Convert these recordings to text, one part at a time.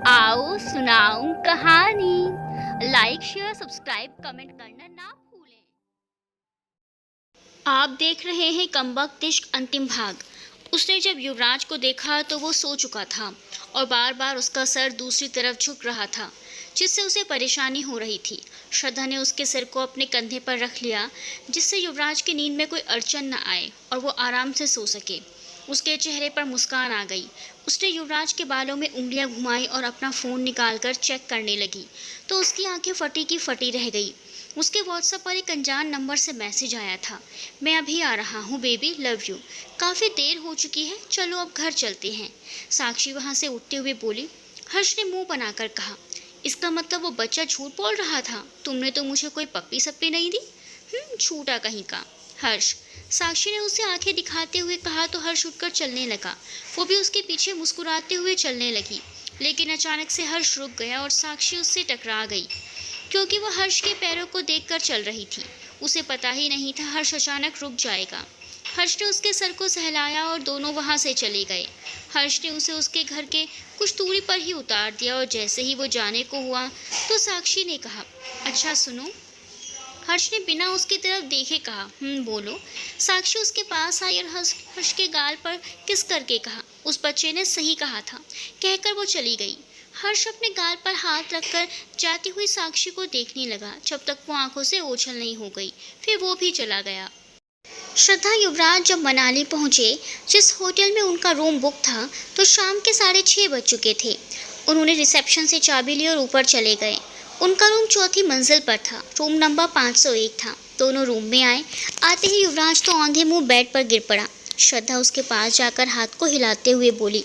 आओ सुनाऊं कहानी। लाइक शेयर सब्सक्राइब कमेंट करना ना भूलें। आप देख रहे हैं कमबख्त इश्क अंतिम भाग। उसने जब युवराज को देखा तो वो सो चुका था और बार बार उसका सर दूसरी तरफ झुक रहा था, जिससे उसे परेशानी हो रही थी। श्रद्धा ने उसके सिर को अपने कंधे पर रख लिया, जिससे युवराज की नींद में कोई अड़चन न आए और वो आराम से सो सके। उसके चेहरे पर मुस्कान आ गई। उसने युवराज के बालों में उंगलियां घुमाई और अपना फ़ोन निकालकर चेक करने लगी तो उसकी आंखें फटी की फटी रह गई। उसके व्हाट्सएप पर एक अनजान नंबर से मैसेज आया था, मैं अभी आ रहा हूँ बेबी, लव यू। काफ़ी देर हो चुकी है, चलो अब घर चलते हैं। साक्षी वहाँ से उठते हुए बोली। हर्ष ने मुंह बनाकर कहा, इसका मतलब वो बच्चा झूठ बोल रहा था, तुमने तो मुझे कोई पप्पी सप्पी नहीं दी। झूठा कहीं का। हर्ष। साक्षी ने उसे आंखें दिखाते हुए कहा तो हर्ष उठकर चलने लगा। वो भी उसके पीछे मुस्कुराते हुए चलने लगी, लेकिन अचानक से हर्ष रुक गया और साक्षी उससे टकरा गई, क्योंकि वो हर्ष के पैरों को देखकर चल रही थी। उसे पता ही नहीं था हर्ष अचानक रुक जाएगा। हर्ष ने उसके सर को सहलाया और दोनों वहां से चले गए। हर्ष ने उसे उसके घर के कुछ दूरी पर ही उतार दिया और जैसे ही वो जाने को हुआ तो साक्षी ने कहा, अच्छा सुनो। हर्ष ने बिना उसकी तरफ देखे कहा, बोलो। साक्षी उसके पास आई और हर्ष के गाल पर किस करके कहा, उस बच्चे ने सही कहा था, कहकर वो चली गई। हर्ष अपने गाल पर हाथ रखकर जाती हुई साक्षी को देखने लगा, जब तक वो आंखों से ओझल नहीं हो गई। फिर वो भी चला गया। श्रद्धा युवराज जब मनाली पहुंचे, जिस होटल में उनका रूम बुक था, तो शाम के 6:30 बज चुके थे। उन्होंने रिसेप्शन से चाबी ली और ऊपर चले गए। उनका रूम चौथी मंजिल पर था। रूम नंबर 501 था। दोनों रूम में आए। आते ही युवराज तो औंधे मुंह बेड पर गिर पड़ा। श्रद्धा उसके पास जाकर हाथ को हिलाते हुए बोली,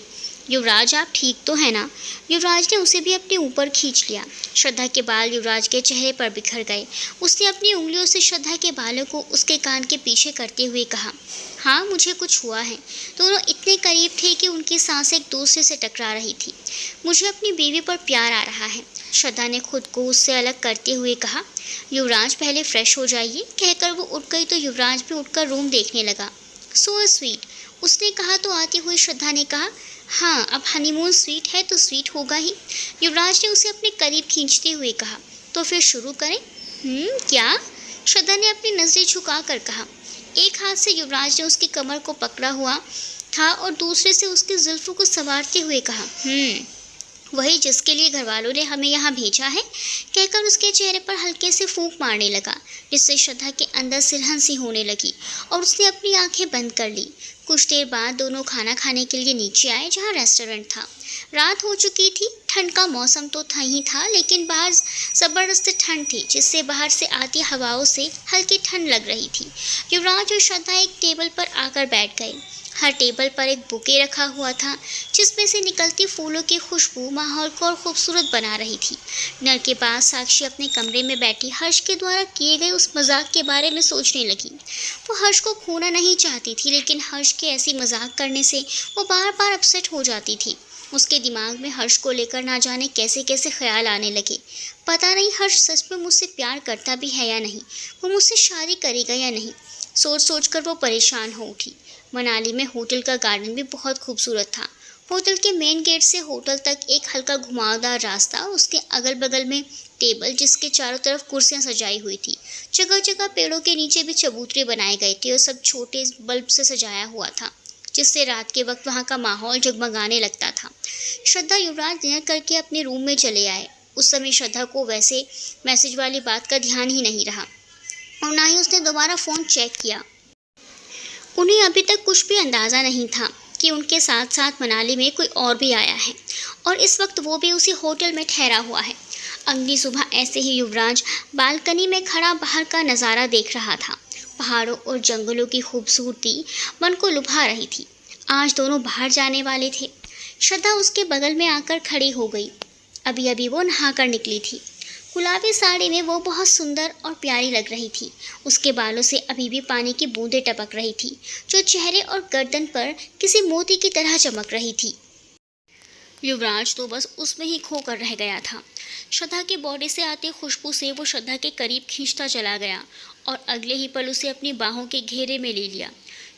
युवराज आप ठीक तो है ना। युवराज ने उसे भी अपने ऊपर खींच लिया। श्रद्धा के बाल युवराज के चेहरे पर बिखर गए। उसने अपनी उंगलियों से श्रद्धा के बालों को उसके कान के पीछे करते हुए कहा, हाँ मुझे कुछ हुआ है। दोनों इतने करीब थे कि उनकी सांसें एक दूसरे से टकरा रही थी। मुझे अपनी बीवी पर प्यार आ रहा है, श्रद्धा ने खुद को उससे अलग करते हुए कहा। युवराज पहले फ्रेश हो जाइए, कहकर वो उठ गई तो युवराज भी उठकर रूम देखने लगा। सो स्वीट, उसने कहा तो आती हुई श्रद्धा ने कहा, हाँ अब हनीमून स्वीट है तो स्वीट होगा ही। युवराज ने उसे अपने करीब खींचते हुए कहा, तो फिर शुरू करें। क्या? श्रद्धा ने अपनी नजरें झुकाकर कहा। एक हाथ से युवराज ने उसकी कमर को पकड़ा हुआ था और दूसरे से उसकी जुल्फों को संवारते हुए कहा, वही जिसके लिए घरवालों ने हमें यहाँ भेजा है, कहकर उसके चेहरे पर हल्के से फूंक मारने लगा, जिससे श्रद्धा के अंदर सिरहन सी होने लगी और उसने अपनी आंखें बंद कर ली। कुछ देर बाद दोनों खाना खाने के लिए नीचे आए, जहाँ रेस्टोरेंट था। रात हो चुकी थी। ठंड का मौसम तो था ही था, लेकिन बाहर ज़बरदस्त ठंड थी, जिससे बाहर से आती हवाओं से हल्की ठंड लग रही थी। युवराज और श्रद्धा एक टेबल पर आकर बैठ गए। हर टेबल पर एक बुके रखा हुआ था, जिसमें से निकलती फूलों की खुशबू माहौल को और खूबसूरत बना रही थी। नर के बाद साक्षी अपने कमरे में बैठी हर्ष के द्वारा किए गए उस मजाक के बारे में सोचने लगी। वो हर्ष को खोना नहीं चाहती थी, लेकिन हर्ष के ऐसी मजाक करने से वो बार बार अपसेट हो जाती थी। उसके दिमाग में हर्ष को लेकर ना जाने कैसे कैसे ख्याल आने लगे। पता नहीं हर्ष सच में मुझसे प्यार करता भी है या नहीं, वो मुझसे शादी करेगा या नहीं। सोच सोच कर वो परेशान हो उठी। मनाली में होटल का गार्डन भी बहुत खूबसूरत था। होटल के मेन गेट से होटल तक एक हल्का घुमावदार रास्ता और उसके अगल बगल में टेबल, जिसके चारों तरफ कुर्सियां सजाई हुई थी। जगह जगह पेड़ों के नीचे भी चबूतरे बनाए गए थे और सब छोटे बल्ब से सजाया हुआ था, जिससे रात के वक्त वहाँ का माहौल जगमगाने लगता था। श्रद्धा युवराज डिनर करके अपने रूम में चले आए। उस समय श्रद्धा को वैसे मैसेज वाली बात का ध्यान ही नहीं रहा और ना ही उसने दोबारा फ़ोन चेक किया। उन्हें अभी तक कुछ भी अंदाज़ा नहीं था कि उनके साथ साथ मनाली में कोई और भी आया है और इस वक्त वो भी उसी होटल में ठहरा हुआ है। अगली सुबह ऐसे ही युवराज बालकनी में खड़ा बाहर का नज़ारा देख रहा था। पहाड़ों और जंगलों की खूबसूरती मन को लुभा रही थी। आज दोनों बाहर जाने वाले थे। श्रद्धा उसके बगल में आकर खड़ी हो गई। अभी अभी वो नहा कर निकली थी। गुलाबी साड़ी में वो बहुत सुंदर और प्यारी लग रही थी। उसके बालों से अभी भी पानी की बूंदें टपक रही थी, जो चेहरे और गर्दन पर किसी मोती की तरह चमक रही थी। युवराज तो बस उसमें ही खोकर रह गया था। श्रद्धा की बॉडी से आती खुशबू से वो श्रद्धा के करीब खींचता चला गया और अगले ही पल उसे अपनी बाहों के घेरे में ले लिया।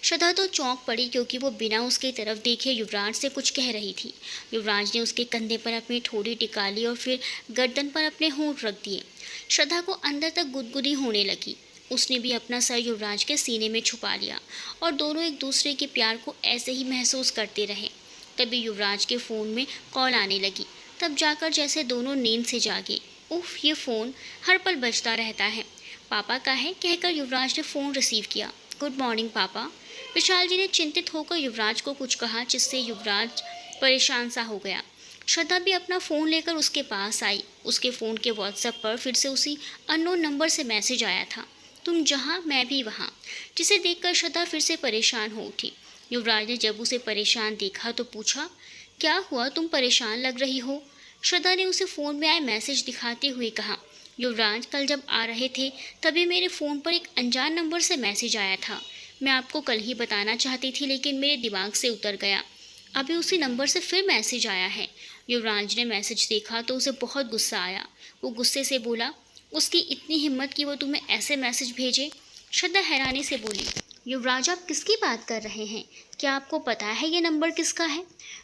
श्रद्धा तो चौंक पड़ी क्योंकि वो बिना उसकी तरफ देखे युवराज से कुछ कह रही थी। युवराज ने उसके कंधे पर अपनी ठोड़ी टिका ली और फिर गर्दन पर अपने होंठ रख दिए। श्रद्धा को अंदर तक गुदगुदी होने लगी। उसने भी अपना सर युवराज के सीने में छुपा लिया और दोनों एक दूसरे के प्यार को ऐसे ही महसूस करते रहे। तभी युवराज के फ़ोन में कॉल आने लगी। तब जाकर जैसे दोनों नींद से जागे। उफ, ये फ़ोन हर पल बजता रहता है। पापा का है, कहकर युवराज ने फ़ोन रिसीव किया। गुड मॉर्निंग पापा। विशाल जी ने चिंतित होकर युवराज को कुछ कहा, जिससे युवराज परेशान सा हो गया। श्रद्धा भी अपना फ़ोन लेकर उसके पास आई। उसके फ़ोन के व्हाट्सएप पर फिर से उसी अननोन नंबर से मैसेज आया था, तुम जहाँ मैं भी वहाँ, जिसे देखकर श्रद्धा फिर से परेशान हो उठी। युवराज ने जब उसे परेशान देखा तो पूछा, क्या हुआ, तुम परेशान लग रही हो? श्रद्धा ने उसे फ़ोन में आए मैसेज दिखाते हुए कहा, युवराज, कल जब आ रहे थे तभी मेरे फ़ोन पर एक अनजान नंबर से मैसेज आया था। मैं आपको कल ही बताना चाहती थी लेकिन मेरे दिमाग से उतर गया। अभी उसी नंबर से फिर मैसेज आया है। युवराज ने मैसेज देखा तो उसे बहुत गुस्सा आया। वो गुस्से से बोला, उसकी इतनी हिम्मत कि वो तुम्हें ऐसे मैसेज भेजे? श्रद्धा हैरानी से बोली, युवराज, आप किसकी बात कर रहे हैं? क्या आपको पता है ये नंबर किसका है?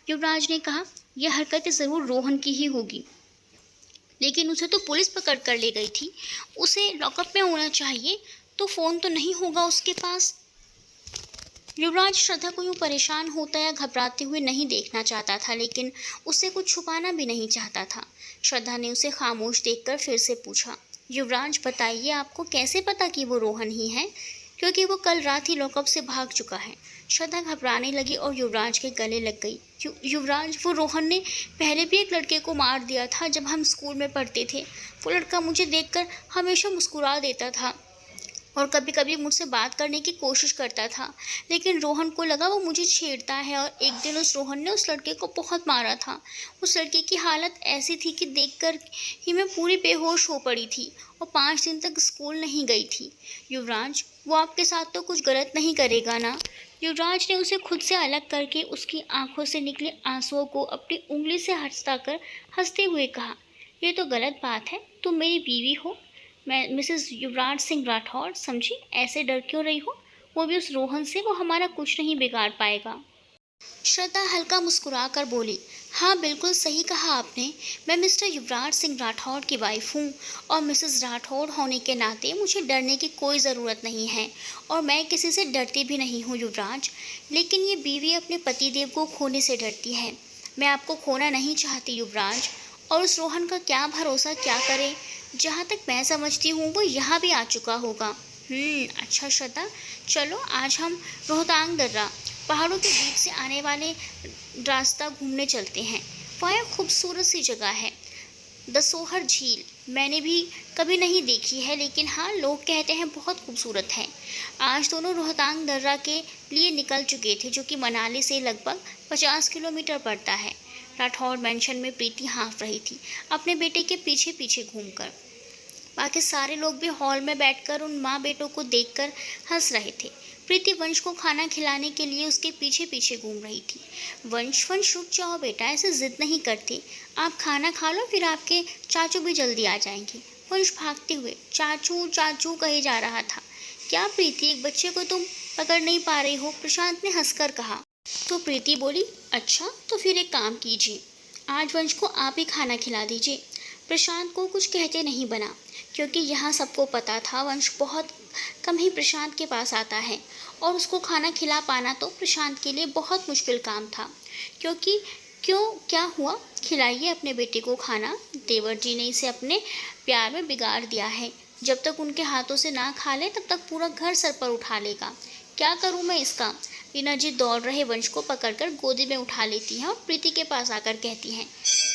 युवराज ने कहा, यह हरकत ज़रूर रोहन की ही होगी, लेकिन उसे तो पुलिस पकड़ कर ले गई थी। उसे लॉकअप में होना चाहिए, तो फ़ोन तो नहीं होगा उसके पास। युवराज श्रद्धा को यूँ परेशान होता या घबराते हुए नहीं देखना चाहता था, लेकिन उससे कुछ छुपाना भी नहीं चाहता था। श्रद्धा ने उसे खामोश देखकर फिर से पूछा, युवराज, बताइए, आपको कैसे पता कि वो रोहन ही है? क्योंकि वो कल रात ही लॉकअप से भाग चुका है। श्रद्धा घबराने लगी और युवराज के गले लग गई। युवराज, वो रोहन ने पहले भी एक लड़के को मार दिया था जब हम स्कूल में पढ़ते थे। वो लड़का मुझे देखकर हमेशा मुस्कुरा देता था और कभी कभी मुझसे बात करने की कोशिश करता था, लेकिन रोहन को लगा वो मुझे छेड़ता है और एक दिन उस रोहन ने उस लड़के को बहुत मारा था। उस लड़के की हालत ऐसी थी कि देखकर ही मैं पूरी बेहोश हो पड़ी थी और 5 दिन तक स्कूल नहीं गई थी। युवराज, वो आपके साथ तो कुछ गलत नहीं करेगा ना? युवराज ने उसे खुद से अलग करके उसकी आंखों से निकले आंसुओं को अपनी उंगली से हटाकर हंसते हुए कहा, ये तो गलत बात है, तुम मेरी बीवी हो, मैं मिसेस युवराज सिंह राठौर, समझी? ऐसे डर क्यों रही हो? वो भी उस रोहन से, वो हमारा कुछ नहीं बिगाड़ पाएगा। श्रद्धा हल्का मुस्कुरा कर बोली, हाँ, बिल्कुल सही कहा आपने। मैं मिस्टर युवराज सिंह राठौर की वाइफ हूँ और मिसेस राठौर होने के नाते मुझे डरने की कोई ज़रूरत नहीं है और मैं किसी से डरती भी नहीं हूँ युवराज। लेकिन ये बीवी अपने पतिदेव को खोने से डरती है। मैं आपको खोना नहीं चाहती युवराज, और उस रोहन का क्या भरोसा, क्या करे? जहाँ तक मैं समझती हूँ वो यहाँ भी आ चुका होगा। अच्छा श्रद्धा, चलो आज हम रोहतांग दर्रा, पहाड़ों के बीच से आने वाले रास्ता घूमने चलते हैं। वहाँ एक खूबसूरत सी जगह है, दसोहर झील। मैंने भी कभी नहीं देखी है, लेकिन हाँ, लोग कहते हैं बहुत खूबसूरत है। आज दोनों रोहतांग दर्रा के लिए निकल चुके थे, जो कि मनाली से लगभग 50 किलोमीटर पड़ता है। राठौर मैंशन में प्रीति हाँफ रही थी, अपने बेटे के पीछे पीछे घूमकर। बाकी सारे लोग भी हॉल में बैठकर उन माँ बेटों को देखकर हंस रहे थे। प्रीति वंश को खाना खिलाने के लिए उसके पीछे पीछे घूम रही थी। वंश, रुक जाओ बेटा, ऐसे जिद नहीं करते। आप खाना खा लो, फिर आपके चाचू भी जल्दी आ जाएंगे। वंश भागते हुए चाचू चाचू कहे जा रहा था। क्या प्रीति, एक बच्चे को तुम पकड़ नहीं पा रही हो? प्रशांत ने हंसकर कहा। तो प्रीति बोली, अच्छा, तो फिर एक काम कीजिए, आज वंश को आप ही खाना खिला दीजिए। प्रशांत को कुछ कहते नहीं बना, क्योंकि यहाँ सबको पता था वंश बहुत कम ही प्रशांत के पास आता है और उसको खाना खिला पाना तो प्रशांत के लिए बहुत मुश्किल काम था। क्योंकि क्या हुआ, खिलाइए अपने बेटे को खाना। देवर जी ने इसे अपने प्यार में बिगाड़ दिया है। जब तक उनके हाथों से ना खा ले तब तक पूरा घर सर पर उठा लेगा। क्या करूँ मैं इसका? रीना जी दौड़ रहे वंश को पकड़कर गोदी में उठा लेती हैं और प्रीति के पास आकर कहती हैं,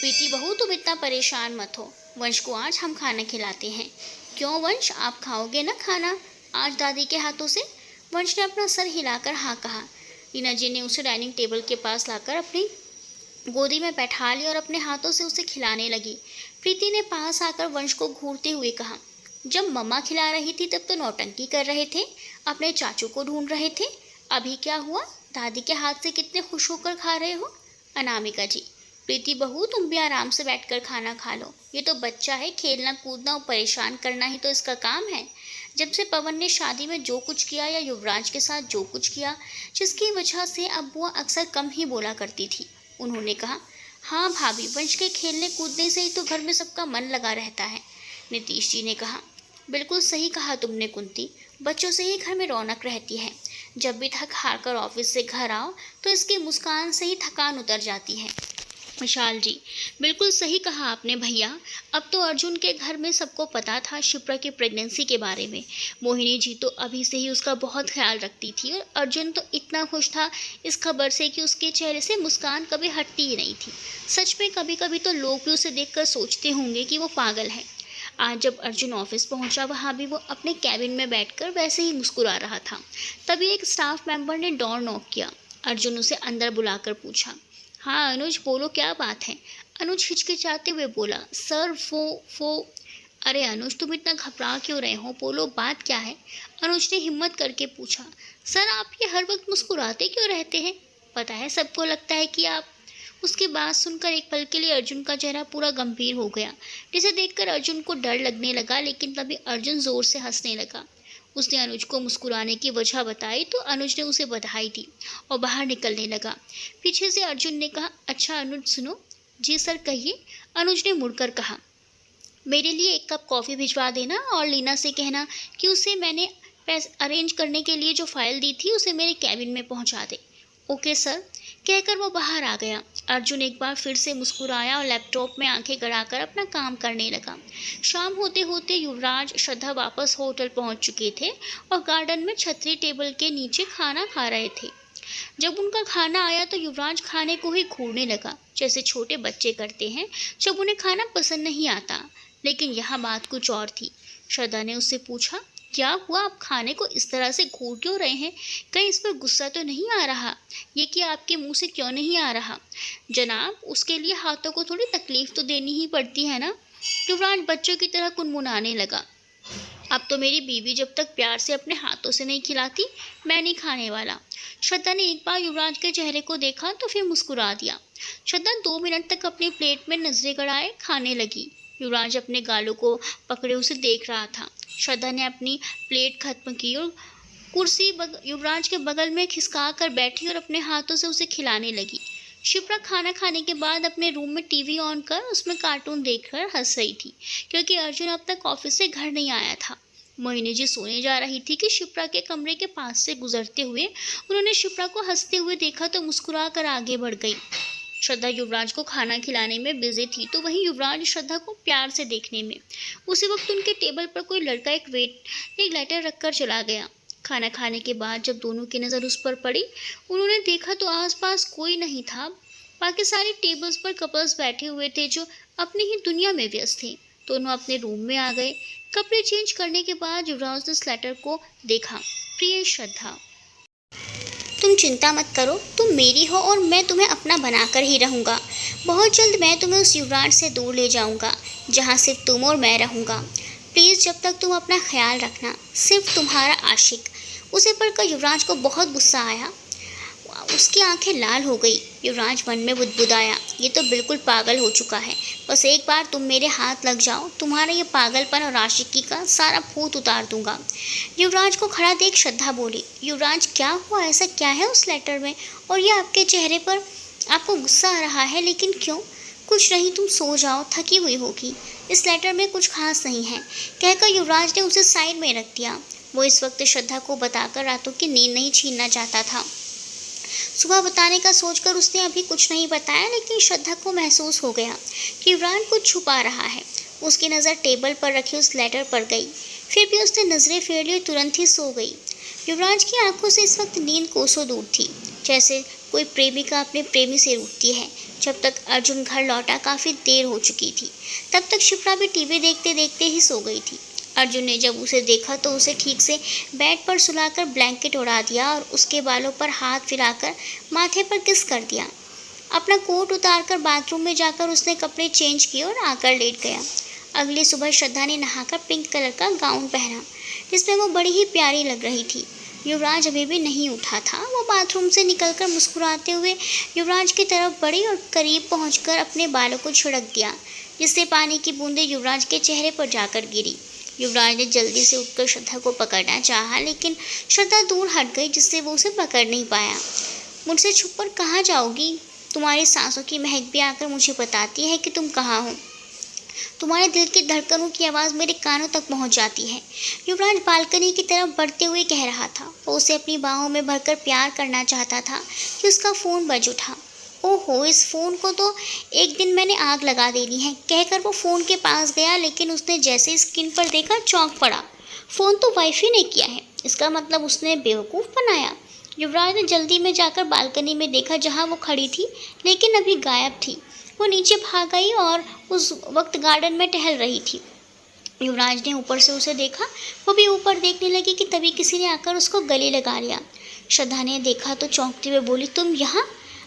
प्रीति बहू, तुम इतना परेशान मत हो, वंश को आज हम खाना खिलाते हैं। क्यों वंश, आप खाओगे ना खाना आज दादी के हाथों से? वंश ने अपना सर हिलाकर हाँ कहा। रीना जी ने उसे डाइनिंग टेबल के पास लाकर अपनी गोदी में बैठा लिया और अपने हाथों से उसे खिलाने लगी। प्रीति ने पास आकर वंश को घूरते हुए कहा, जब मम्मा खिला रही थी तब तो नौटंकी कर रहे थे, अपने चाचू को ढूंढ रहे थे। अभी क्या हुआ, दादी के हाथ से कितने खुश होकर खा रहे हो? अनामिका जी, प्रीति बहू, तुम भी आराम से बैठकर खाना खा लो। ये तो बच्चा है, खेलना कूदना और परेशान करना ही तो इसका काम है। जब से पवन ने शादी में जो कुछ किया या युवराज के साथ जो कुछ किया, जिसकी वजह से अब वो अक्सर कम ही बोला करती थी। उन्होंने कहा, हाँ भाभी, वंश के खेलने कूदने से ही तो घर में सबका मन लगा रहता है। नीतीश जी ने कहा, बिल्कुल सही कहा तुमने कुंती, बच्चों से ही घर में रौनक रहती है। जब भी थक हार कर ऑफिस से घर आओ तो इसकी मुस्कान से ही थकान उतर जाती है। विशाल जी, बिल्कुल सही कहा आपने भैया। अब तो अर्जुन के घर में सबको पता था शिप्रा की प्रेगनेंसी के बारे में। मोहिनी जी तो अभी से ही उसका बहुत ख्याल रखती थी और अर्जुन तो इतना खुश था इस खबर से कि उसके चेहरे से मुस्कान कभी हटती ही नहीं थी। सच में कभी कभी तो लोग भी उसे देखकर सोचते होंगे कि वो पागल है। आज जब अर्जुन ऑफिस पहुंचा, वहाँ भी वो अपने कैबिन में बैठकर वैसे ही मुस्कुरा रहा था। तभी एक स्टाफ मेंबर ने डोर नॉक किया। अर्जुन उसे अंदर बुलाकर पूछा, हाँ अनुज, बोलो क्या बात है। अनुज हिचकिचाते हुए बोला, सर वो अरे अनुज, तुम इतना घबरा क्यों रहे हो, बोलो बात क्या है। अनुज ने हिम्मत करके पूछा, सर आप ये हर वक्त मुस्कुराते क्यों रहते हैं। पता है सबको लगता है कि आप। उसकी बात सुनकर एक पल के लिए अर्जुन का चेहरा पूरा गंभीर हो गया, जिसे देखकर अर्जुन को डर लगने लगा। लेकिन तभी अर्जुन जोर से हंसने लगा। उसने अनुज को मुस्कुराने की वजह बताई तो अनुज ने उसे बधाई दी और बाहर निकलने लगा। पीछे से अर्जुन ने कहा, अच्छा अनुज सुनो। जी सर कहिए। अनुज ने मुड़कर कहा, मेरे लिए एक कप कॉफ़ी भिजवा देना और लीना से कहना कि उसे मैंने पैसे अरेंज करने के लिए जो फाइल दी थी उसे मेरे कैबिन में पहुंचा दे। ओके सर, कहकर वो बाहर आ गया। अर्जुन एक बार फिर से मुस्कुराया और लैपटॉप में आंखें गड़ाकर अपना काम करने लगा। शाम होते होते युवराज, श्रद्धा वापस होटल पहुंच चुके थे और गार्डन में छतरी टेबल के नीचे खाना खा रहे थे। जब उनका खाना आया तो युवराज खाने को ही घूरने लगा, जैसे छोटे बच्चे करते हैं जब उन्हें खाना पसंद नहीं आता। लेकिन यहाँ बात कुछ और थी। श्रद्धा ने उससे पूछा, क्या हुआ, आप खाने को इस तरह से घूर क्यों रहे हैं, कहीं इस पर गुस्सा तो नहीं आ रहा, ये कि आपके मुंह से क्यों नहीं आ रहा। जनाब, उसके लिए हाथों को थोड़ी तकलीफ तो देनी ही पड़ती है ना। युवराज बच्चों की तरह कुनमुनाने लगा, अब तो मेरी बीवी जब तक प्यार से अपने हाथों से नहीं खिलाती, मैं नहीं खाने वाला। श्रद्धा ने एक बार युवराज के चेहरे को देखा तो फिर मुस्कुरा दिया। श्रद्धा 2 मिनट तक अपनी प्लेट में नजरें गड़ाए खाने लगी। युवराज अपने गालों को पकड़े उसे देख रहा था। श्रद्धा ने अपनी प्लेट खत्म की और कुर्सी युवराज के बगल में खिसका कर बैठी और अपने हाथों से उसे खिलाने लगी। शिप्रा खाना खाने के बाद अपने रूम में टीवी ऑन कर उसमें कार्टून देखकर हंस रही थी, क्योंकि अर्जुन अब तक ऑफिस से घर नहीं आया था। मोहिनी जी सोने जा रही थी कि शिप्रा के कमरे के पास से गुजरते हुए उन्होंने शिप्रा को हंसते हुए देखा तो मुस्कुरा कर आगे बढ़ गई। श्रद्धा युवराज को खाना खिलाने में बिजी थी तो वहीं युवराज श्रद्धा को प्यार से देखने में। उसी वक्त उनके टेबल पर कोई लड़का एक लेटर रखकर चला गया। खाना खाने के बाद जब दोनों की नज़र उस पर पड़ी, उन्होंने देखा तो आसपास कोई नहीं था। बाकी सारी टेबल्स पर कपल्स बैठे हुए थे जो अपनी ही दुनिया में व्यस्त थे। दोनों अपने रूम में आ गए। कपड़े चेंज करने के बाद युवराज ने उस लेटर को देखा। प्रिय श्रद्धा, तुम चिंता मत करो, तुम मेरी हो और मैं तुम्हें अपना बनाकर ही रहूँगा। बहुत जल्द मैं तुम्हें उस युवराज से दूर ले जाऊँगा जहाँ सिर्फ तुम और मैं रहूँगा। प्लीज़ जब तक तुम अपना ख्याल रखना, सिर्फ तुम्हारा आशिक। उसे पढ़कर युवराज को बहुत गुस्सा आया। उसकी आंखें लाल हो गई। युवराज मन में बुदबुदाया, ये तो बिल्कुल पागल हो चुका है। बस एक बार तुम मेरे हाथ लग जाओ, तुम्हारा ये पागलपन और आशिकी का सारा भूत उतार दूंगा। युवराज को खड़ा देख श्रद्धा बोली, युवराज क्या हुआ, ऐसा क्या है उस लेटर में, और ये आपके चेहरे पर आपको गुस्सा आ रहा है, लेकिन क्यों। कुछ नहीं, तुम सो जाओ, थकी हुई होगी, इस लेटर में कुछ खास नहीं है, कहकर युवराज ने उसे साइड में रख दिया। वो इस वक्त श्रद्धा को बताकर रातों की नींद नहीं छीनना चाहता था। सुबह बताने का सोचकर उसने अभी कुछ नहीं बताया, लेकिन श्रद्धा को महसूस हो गया कि युवराज कुछ छुपा रहा है। उसकी नज़र टेबल पर रखे उस लेटर पर गई, फिर भी उसने नज़रें फेर ली और तुरंत ही सो गई। युवराज की आंखों से इस वक्त नींद कोसों दूर थी, जैसे कोई प्रेमिका अपने प्रेमी से रूठती है। जब तक अर्जुन घर लौटा काफ़ी देर हो चुकी थी, तब तक शिप्रा भी टीवी देखते देखते ही सो गई थी। अर्जुन ने जब उसे देखा तो उसे ठीक से बेड पर सुलाकर ब्लैंकेट उड़ा दिया और उसके बालों पर हाथ फिराकर माथे पर किस कर दिया। अपना कोट उतारकर बाथरूम में जाकर उसने कपड़े चेंज किए और आकर लेट गया। अगली सुबह श्रद्धा ने नहाकर पिंक कलर का गाउन पहना, जिसमें वो बड़ी ही प्यारी लग रही थी। युवराज अभी भी नहीं उठा था। वो बाथरूम से निकलकर मुस्कुराते हुए युवराज की तरफ बढ़ी और करीब पहुंचकर अपने बालों को छिड़क दिया, जिससे पानी की बूंदें युवराज के चेहरे पर जाकर गिरी। युवराज ने जल्दी से उठकर श्रद्धा को पकड़ना चाहा, लेकिन श्रद्धा दूर हट गई, जिससे वो उसे पकड़ नहीं पाया। मुझसे छुपकर कहाँ जाओगी? तुम्हारी सांसों की महक भी आकर मुझे बताती है कि तुम कहाँ हो। तुम्हारे दिल की धड़कनों की आवाज़ मेरे कानों तक पहुंच जाती है। युवराज बालकनी की तरफ बढ़ते हुए कह रहा था। वो उसे अपनी बाहों में भरकर प्यार करना चाहता था कि उसका फ़ोन बज उठा। ओहो, इस फ़ोन को तो एक दिन मैंने आग लगा देनी है, कहकर वो फ़ोन के पास गया, लेकिन उसने जैसे ही स्क्रीन पर देखा चौंक पड़ा। फ़ोन तो वाईफाई ने किया है, इसका मतलब उसने बेवकूफ़ बनाया। युवराज ने जल्दी में जाकर बालकनी में देखा, जहाँ वो खड़ी थी लेकिन अभी गायब थी। वो नीचे भाग गई और उस वक्त गार्डन में टहल रही थी। युवराज ने ऊपर से उसे देखा, वो भी ऊपर देखने लगी कि तभी किसी ने आकर उसको गले लगा लिया। श्रद्धा ने देखा तो चौंकते हुए बोली, तुम यहाँ?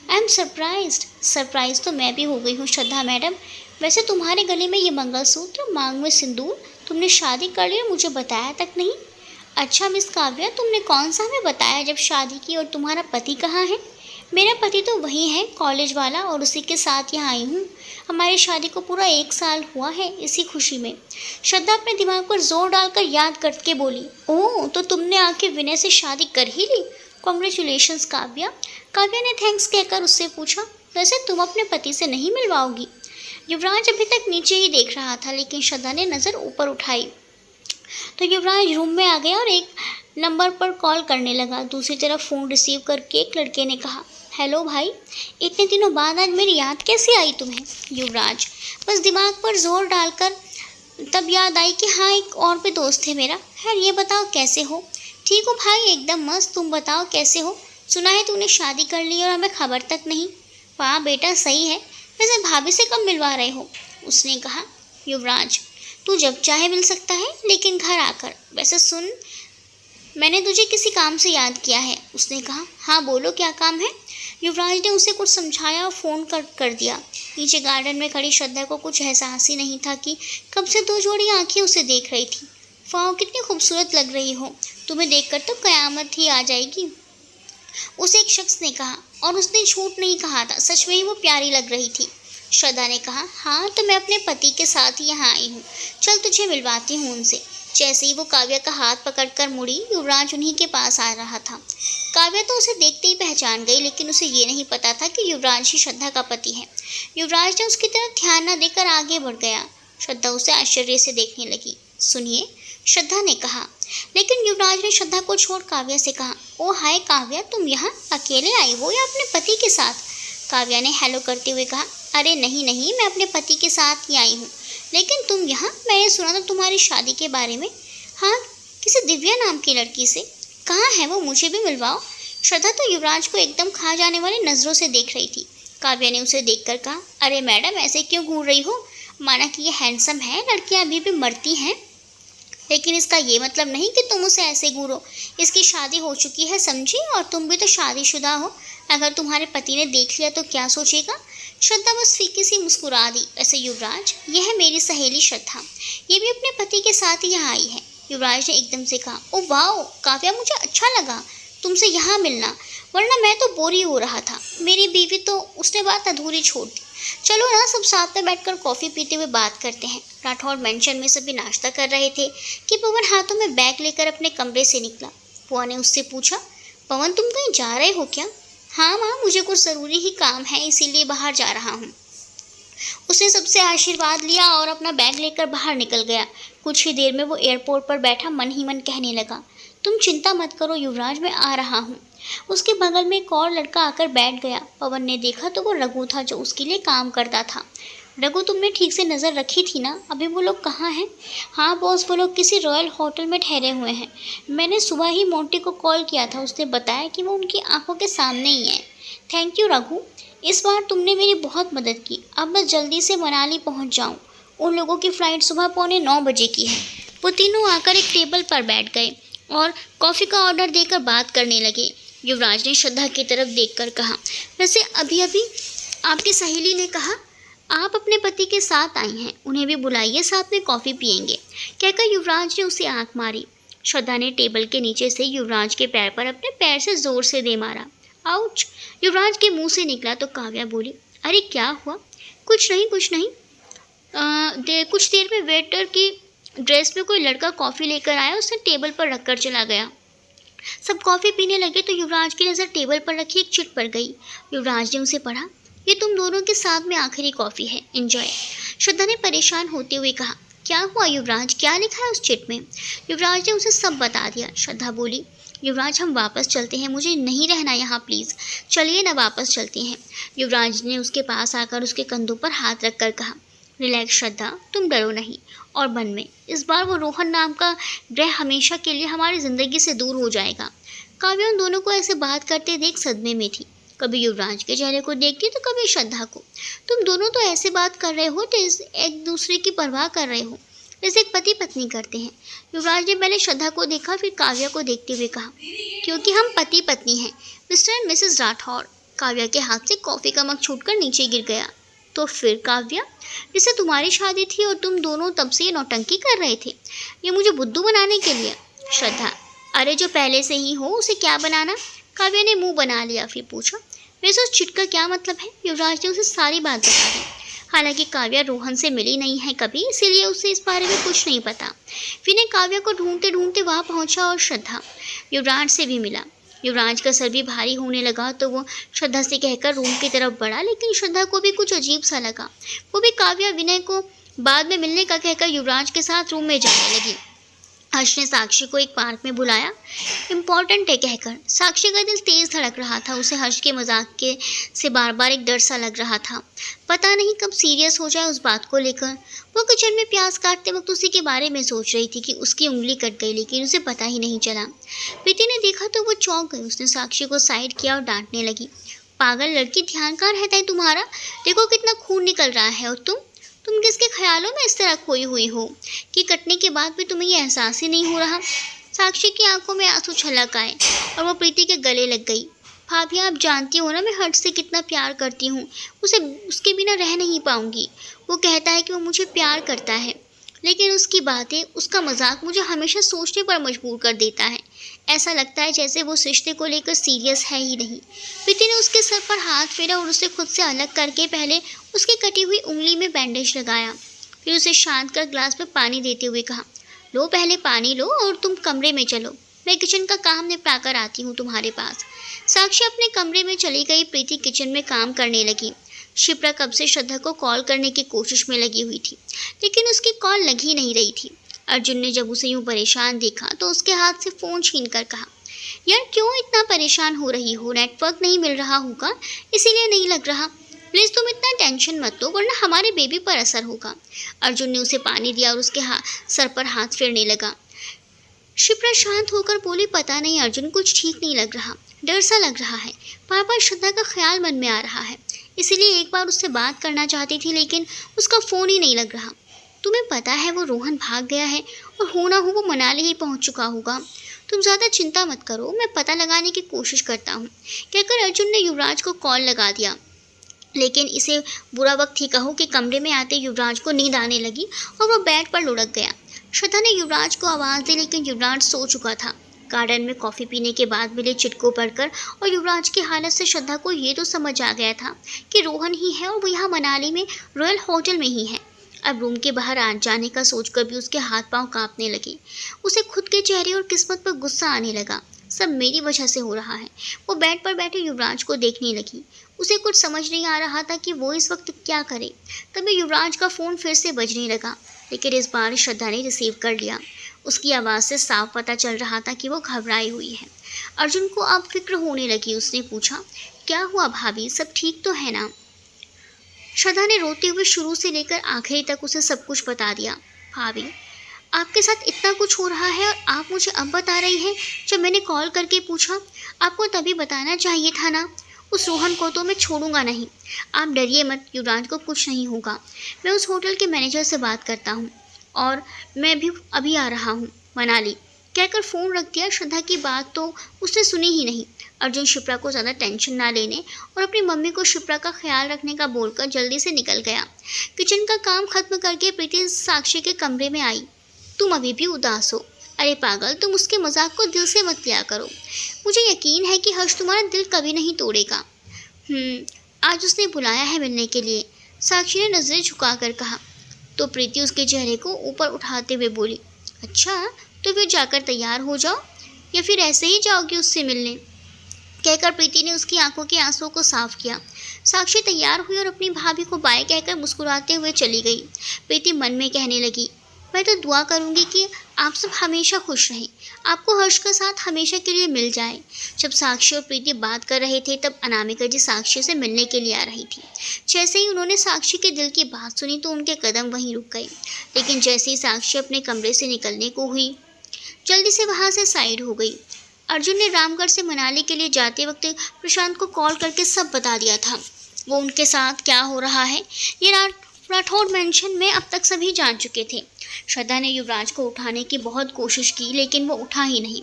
I am surprised. सरप्राइज तो मैं भी हो गई हूँ श्रद्धा मैडम। वैसे तुम्हारे गले में ये मंगलसूत्र, मांग में सिंदूर, तुमने शादी कर ली और मुझे बताया तक नहीं। अच्छा मिस काव्या, तुमने कौन सा हमें बताया जब शादी की, और तुम्हारा पति कहाँ है? मेरा पति तो वही है, कॉलेज वाला, और उसी के साथ यहाँ आई हूँ। हमारी शादी को पूरा 1 साल हुआ है, इसी खुशी में। श्रद्धा अपने दिमाग पर जोर डालकर याद करके बोली, ओह, तो तुमने आके विनय से शादी कर ही ली। कॉन्ग्रेचुलेशंस काव्या। काव्या ने थैंक्स कहकर उससे पूछा, वैसे तुम अपने पति से नहीं मिलवाओगी? युवराज अभी तक नीचे ही देख रहा था, लेकिन श्रद्धा ने नज़र ऊपर उठाई तो युवराज रूम में आ गया और एक नंबर पर कॉल करने लगा। दूसरी तरफ फ़ोन रिसीव करके एक लड़के ने कहा, हेलो भाई, इतने दिनों बाद आज मेरी याद कैसे आई तुम्हें? युवराज, बस दिमाग पर जोर डालकर तब याद आई कि हाँ, एक और भी दोस्त है मेरा। खैर ये बताओ कैसे हो? ठीक हो भाई, एकदम मस्त। तुम बताओ कैसे हो? सुना है तूने शादी कर ली और हमें खबर तक नहीं। वाह बेटा, सही है। वैसे भाभी से कब मिलवा रहे हो? उसने कहा। युवराज, तू जब चाहे मिल सकता है, लेकिन घर आकर। वैसे सुन, मैंने तुझे किसी काम से याद किया है। उसने कहा। हाँ बोलो, क्या काम है? युवराज ने उसे कुछ समझाया और फ़ोन कट कर दिया। नीचे गार्डन में खड़ी श्रद्धा को कुछ एहसास ही नहीं था कि कब से 2 जोड़ी आंखें उसे देख रही थी। वाह, कितनी खूबसूरत लग रही हो, तुम्हें देखकर तो कयामत ही आ जाएगी, उसे एक शख्स ने कहा। और उसने झूठ नहीं कहा था, सच में ही वो प्यारी लग रही थी। श्रद्धा ने कहा, हाँ तो मैं अपने पति के साथ ही यहाँ आई हूँ, चल तुझे मिलवाती हूँ उनसे। जैसे ही वो काव्या का हाथ पकड़कर मुड़ी, युवराज उन्हीं के पास आ रहा था। काव्या तो उसे देखते ही पहचान गई, लेकिन उसे ये नहीं पता था कि युवराज ही श्रद्धा का पति है। युवराज ने उसकी तरफ ध्यान न देकर आगे बढ़ गया। श्रद्धा उसे आश्चर्य से देखने लगी। सुनिए, श्रद्धा ने कहा, लेकिन युवराज ने श्रद्धा को छोड़ काव्या से कहा, ओ हाय काव्या, तुम यहाँ अकेले आई हो या अपने पति के साथ? काव्या ने हेलो करते हुए कहा, अरे नहीं नहीं, मैं अपने पति के साथ ही आई हूँ। लेकिन तुम यहाँ? मैंने सुना था तुम्हारी शादी के बारे में। हाँ, किसी दिव्या नाम की लड़की से। कहाँ है वो? मुझे भी मिलवाओ। श्रद्धा तो युवराज को एकदम खा जाने वाली नज़रों से देख रही थी। काव्या ने उसे देखकर कहा, अरे मैडम, ऐसे क्यों घूर रही हो? माना कि ये हैंडसम है, लड़कियाँ अभी भी मरती हैं, लेकिन इसका ये मतलब नहीं कि तुम उसे ऐसे घूरो। इसकी शादी हो चुकी है, समझी? और तुम भी तो शादीशुदा हो। अगर तुम्हारे पति ने देख लिया तो क्या सोचेगा? श्रद्धा बस फीकी सी मुस्कुरा दी। ऐसे युवराज, यह है मेरी सहेली श्रद्धा, ये भी अपने पति के साथ ही यहाँ आई है। युवराज ने एकदम से कहा, ओ वाह काव्या, मुझे अच्छा लगा तुमसे यहाँ मिलना, वरना मैं तो बोर ही हो रहा था। मेरी बीवी तो, उसने बात अधूरी छोड़ दी। चलो ना, सब साथ में बैठकर कॉफ़ी पीते हुए बात करते हैं। राठौड़ मेंशन में सभी नाश्ता कर रहे थे कि पवन हाथों में बैग लेकर अपने कमरे से निकला। बुआ ने उससे पूछा, पवन तुम कहीं जा रहे हो क्या? हाँ माँ, मुझे कुछ ज़रूरी ही काम है, इसीलिए बाहर जा रहा हूँ। उसने सबसे आशीर्वाद लिया और अपना बैग लेकर बाहर निकल गया। कुछ ही देर में वो एयरपोर्ट पर बैठा मन ही मन कहने लगा, तुम चिंता मत करो युवराज, मैं आ रहा हूँ। उसके बगल में एक और लड़का आकर बैठ गया। पवन ने देखा तो वो रघु था, जो उसके लिए काम करता था। रघु, तुमने ठीक से नज़र रखी थी ना? अभी वो लोग कहाँ हैं? हाँ बॉस, वो लोग किसी रॉयल होटल में ठहरे हुए हैं। मैंने सुबह ही मोंटी को कॉल किया था, उसने बताया कि वो उनकी आंखों के सामने ही है। थैंक यू रघु, इस बार तुमने मेरी बहुत मदद की। अब मैं जल्दी से मनाली पहुँच जाऊँ। उन लोगों की फ़्लाइट सुबह 8:45 बजे की है। वो तीनों आकर एक टेबल पर बैठ गए और कॉफ़ी का ऑर्डर देकर बात करने लगे। युवराज ने श्रद्धा की तरफ देखकर कहा, वैसे अभी अभी आपकी सहेली ने कहा आप अपने पति के साथ आई हैं, उन्हें भी बुलाइए, साथ में कॉफ़ी पियेंगे। कहकर युवराज ने उसे आंख मारी। श्रद्धा ने टेबल के नीचे से युवराज के पैर पर अपने पैर से ज़ोर से दे मारा। आउच! युवराज के मुंह से निकला तो काव्या बोली, अरे क्या हुआ? कुछ नहीं कुछ नहीं। कुछ देर में वेटर की ड्रेस में कोई लड़का कॉफ़ी लेकर आया, उसने टेबल पर रखकर चला गया। सब कॉफ़ी पीने लगे तो युवराज की नज़र टेबल पर रखी एक चिट पर गई। युवराज ने उसे पढ़ा। ये तुम दोनों के साथ में आखिरी कॉफ़ी है, एंजॉय। श्रद्धा ने परेशान होते हुए कहा, क्या हुआ युवराज, क्या लिखा है उस चिट में? युवराज ने उसे सब बता दिया। श्रद्धा बोली, युवराज हम वापस चलते हैं, मुझे नहीं रहना यहाँ प्लीज़। चलिए ना वापस चलते हैं। युवराज ने उसके पास आकर उसके कंधों पर हाथ रखकर कहा, रिलैक्स श्रद्धा, तुम डरो नहीं। और मन में, इस बार वो रोहन नाम का ग्रह हमेशा के लिए हमारी ज़िंदगी से दूर हो जाएगा। काव्या उन दोनों को ऐसे बात करते देख सदमे में थी। कभी युवराज के चेहरे को देखती तो कभी श्रद्धा को। तुम दोनों तो ऐसे बात कर रहे हो तो एक दूसरे की परवाह कर रहे हो, जैसे एक पति पत्नी करते हैं। युवराज ने पहले श्रद्धा को देखा, फिर काव्या को देखते हुए कहा, क्योंकि हम पति पत्नी हैं mister and Mrs Rathore. Kavya के हाथ से कॉफ़ी का मग छूटकर नीचे गिर गया। तो फिर काव्या, जिससे तुम्हारी शादी थी और तुम दोनों तब से ये नौटंकी कर रहे थे, ये मुझे बुद्धू बनाने के लिए? श्रद्धा, अरे जो पहले से ही हो उसे क्या बनाना? काव्या ने मुंह बना लिया, फिर पूछा, वैसे उस चिट का क्या मतलब है? युवराज ने उसे सारी बात बता दी। हालांकि काव्या रोहन से मिली नहीं है कभी, इसीलिए उसे इस बारे में कुछ नहीं पता। विनय काव्या को ढूंढते ढूंढते वहाँ पहुँचा और श्रद्धा युवराज से भी मिला। युवराज का सर भी भारी होने लगा तो वो श्रद्धा से कहकर रूम की तरफ बढ़ा, लेकिन श्रद्धा को भी कुछ अजीब सा लगा। वो भी काव्या विनय को बाद में मिलने का कहकर युवराज के साथ रूम में जाने लगी। हर्ष ने साक्षी को एक पार्क में बुलाया, इम्पॉर्टेंट है कहकर। साक्षी का दिल तेज धड़क रहा था, उसे हर्ष के मजाक के से बार बार एक डर सा लग रहा था, पता नहीं कब सीरियस हो जाए उस बात को लेकर। वो किचन में प्याज काटते वक्त उसी के बारे में सोच रही थी कि उसकी उंगली कट गई, लेकिन उसे पता ही नहीं चला। प्रीति ने देखा तो वो चौंक गई। उसने साक्षी को साइड किया और डांटने लगी, पागल लड़की, ध्यान कहाँ रहता है तुम्हारा? देखो कितना खून निकल रहा है, और तुम किसके ख्यालों में इस तरह खोई हुई हो कि कटने के बाद भी तुम्हें ये एहसास ही नहीं हो रहा? साक्षी की आंखों में आंसू छलक आए और वो प्रीति के गले लग गई। भाभी, आप जानती हो ना मैं हर्ष से कितना प्यार करती हूँ, उसके बिना रह नहीं पाऊंगी। वो कहता है कि वो मुझे प्यार करता है, लेकिन उसकी बातें, उसका मजाक मुझे हमेशा सोचने पर मजबूर कर देता है। ऐसा लगता है जैसे वो इस रिश्ते को लेकर सीरियस है ही नहीं। प्रीति ने उसके सर पर हाथ फेरा और उसे खुद से अलग करके पहले उसकी कटी हुई उंगली में बैंडेज लगाया, फिर उसे शांत कर ग्लास में पानी देते हुए कहा, लो पहले पानी लो और तुम कमरे में चलो, मैं किचन का काम निपटा कर आती हूँ तुम्हारे पास। साक्षी अपने कमरे में चली गई। प्रीति किचन में काम करने लगी। शिप्रा कब से श्रद्धा को कॉल करने की कोशिश में लगी हुई थी, लेकिन उसकी कॉल लग ही नहीं रही थी। अर्जुन ने जब उसे यूं परेशान देखा तो उसके हाथ से फ़ोन छीनकर कहा, यार क्यों इतना परेशान हो रही हो? नेटवर्क नहीं मिल रहा होगा इसीलिए नहीं लग रहा। प्लीज़ तुम इतना टेंशन मत लो, वरना हमारे बेबी पर असर होगा। अर्जुन ने उसे पानी दिया और उसके सर पर हाथ फेरने लगा। शिप्रा शांत होकर बोली, पता नहीं अर्जुन, कुछ ठीक नहीं लग रहा, डर सा लग रहा है। बार बार श्रद्धा का ख्याल मन में आ रहा है, इसीलिए एक बार उससे बात करना चाहती थी, लेकिन उसका फ़ोन ही नहीं लग रहा। तुम्हें पता है वो रोहन भाग गया है और हो ना हो वो मनाली ही पहुंच चुका होगा। तुम ज़्यादा चिंता मत करो, मैं पता लगाने की कोशिश करता हूँ, कहकर अर्जुन ने युवराज को कॉल लगा दिया। लेकिन इसे बुरा वक्त ही कहो कि कमरे में आते युवराज को नींद आने लगी और वो बेड पर लुढ़क गया। श्रद्धा ने युवराज को आवाज़ दी, लेकिन युवराज सो चुका था। गार्डन में कॉफ़ी पीने के बाद मिले चिट को पढ़कर और युवराज की हालत से श्रद्धा को ये तो समझ आ गया था कि रोहन ही है और वो यहाँ मनाली में रॉयल होटल में ही है। अब रूम के बाहर आ जाने का सोचकर भी उसके हाथ पांव कांपने लगे। उसे खुद के चेहरे और किस्मत पर गुस्सा आने लगा। सब मेरी वजह से हो रहा है। वो बेड पर बैठे युवराज को देखने लगी। उसे कुछ समझ नहीं आ रहा था कि वो इस वक्त क्या करे। तभी युवराज का फ़ोन फिर से बजने लगा, लेकिन इस बार श्रद्धा ने रिसीव कर लिया। उसकी आवाज़ से साफ पता चल रहा था कि वो घबराई हुई है। अर्जुन को अब फिक्र होने लगी। उसने पूछा, क्या हुआ भाभी, सब ठीक तो है ना? श्रद्धा ने रोते हुए शुरू से लेकर आखिरी तक उसे सब कुछ बता दिया। भाभी, आपके साथ इतना कुछ हो रहा है और आप मुझे अब बता रही हैं? जब मैंने कॉल करके पूछा, आपको तभी बताना चाहिए था ना। उस रोहन को तो मैं छोड़ूंगा नहीं। आप डरिए मत, युवराज को कुछ नहीं होगा। मैं उस होटल के मैनेजर से बात करता हूँ और मैं भी अभी आ रहा हूँ मनाली, कहकर फ़ोन रख दिया। श्रद्धा की बात तो उसने सुनी ही नहीं। अर्जुन शिप्रा को ज़्यादा टेंशन ना लेने और अपनी मम्मी को शिप्रा का ख्याल रखने का बोलकर जल्दी से निकल गया। किचन का काम खत्म करके प्रीति साक्षी के कमरे में आई। तुम अभी भी उदास हो? अरे पागल, तुम उसके मजाक को दिल से मत लिया करो। मुझे यकीन है कि हर्ष तुम्हारा दिल कभी नहीं तोड़ेगा। आज उसने बुलाया है मिलने के लिए, साक्षी ने नज़रें झुकाकर कहा। तो प्रीति उसके चेहरे को ऊपर उठाते हुए बोली, अच्छा तो फिर जाकर तैयार हो जाओ, या फिर ऐसे ही जाओगी उससे मिलने। कहकर प्रीति ने उसकी आंखों के आंसुओं को साफ किया। साक्षी तैयार हुई और अपनी भाभी को बाय कहकर मुस्कुराते हुए चली गई। प्रीति मन में कहने लगी, मैं तो दुआ करूंगी कि आप सब हमेशा खुश रहें, आपको हर्ष का साथ हमेशा के लिए मिल जाए। जब साक्षी और प्रीति बात कर रहे थे तब अनामिका जी साक्षी से मिलने के लिए आ रही थी। जैसे ही उन्होंने साक्षी के दिल की बात सुनी तो उनके कदम वहीं रुक गए, लेकिन जैसे ही साक्षी अपने कमरे से निकलने को हुई जल्दी से वहां से साइड हो गई। अर्जुन ने रामगढ़ से मनाली के लिए जाते वक्त प्रशांत को कॉल करके सब बता दिया था। वो उनके साथ क्या हो रहा है ये राठौड़ मेंशन में अब तक सभी जान चुके थे। श्रद्धा ने युवराज को उठाने की बहुत कोशिश की लेकिन वो उठा ही नहीं।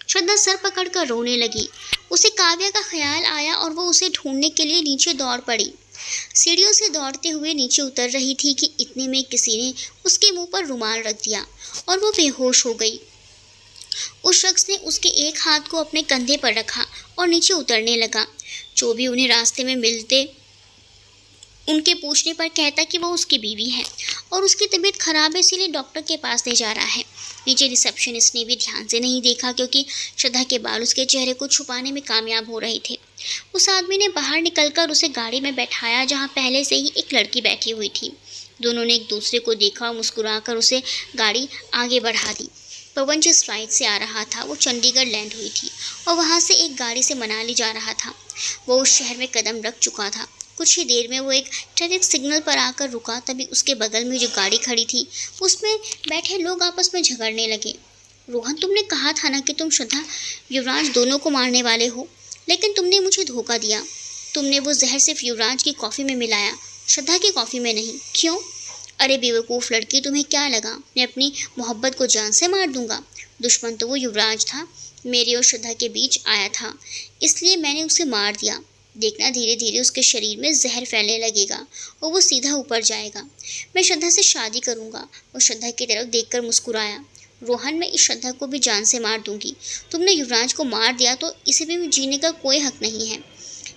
श्रद्धा सर पकड़कर रोने लगी। उसे काव्या का ख्याल आया और वो उसे ढूंढने के लिए नीचे दौड़ पड़ी। सीढ़ियों से दौड़ते हुए नीचे उतर रही थी कि इतने में किसी ने उसके मुंह पर रुमाल रख दिया और वो बेहोश हो गई। उस शख्स ने उसके एक हाथ को अपने कंधे पर रखा और नीचे उतरने लगा। जो भी उन्हें रास्ते में मिलते उनके पूछने पर कहता कि वो उसकी बीवी है और उसकी तबीयत खराब है इसीलिए डॉक्टर के पास ले जा रहा है। नीचे रिसेप्शनिस्ट ने भी ध्यान से नहीं देखा क्योंकि श्रद्धा के बाल उसके चेहरे को छुपाने में कामयाब हो रहे थे। उस आदमी ने बाहर निकलकर उसे गाड़ी में बैठाया जहाँ पहले से ही एक लड़की बैठी हुई थी। दोनों ने एक दूसरे को देखा और मुस्कुराकर उसे गाड़ी आगे बढ़ा दी। पवन जिस फ्लाइट से आ रहा था वो चंडीगढ़ लैंड हुई थी और वहाँ से एक गाड़ी से मनाली जा रहा था। वो उस शहर में कदम रख चुका था। कुछ ही देर में वो एक ट्रैफिक सिग्नल पर आकर रुका। तभी उसके बगल में जो गाड़ी खड़ी थी उसमें बैठे लोग आपस में झगड़ने लगे। रोहन, तुमने कहा था ना कि तुम श्रद्धा युवराज दोनों को मारने वाले हो, लेकिन तुमने मुझे धोखा दिया। तुमने वो जहर सिर्फ युवराज की कॉफ़ी में मिलाया, श्रद्धा की कॉफ़ी में नहीं। क्यों? अरे बेवकूफ़ लड़की, तुम्हें क्या लगा मैं अपनी मोहब्बत को जान से मार दूंगा? दुश्मन तो वो युवराज था, मेरी और श्रद्धा के बीच आया था, इसलिए मैंने उसे मार दिया। देखना धीरे धीरे उसके शरीर में जहर फैलने लगेगा और वो सीधा ऊपर जाएगा। मैं श्रद्धा से शादी करूंगा। वो श्रद्धा की तरफ देखकर मुस्कुराया। रोहन, मैं इस श्रद्धा को भी जान से मार दूंगी। तुमने युवराज को मार दिया तो इसे भी जीने का कोई हक नहीं है,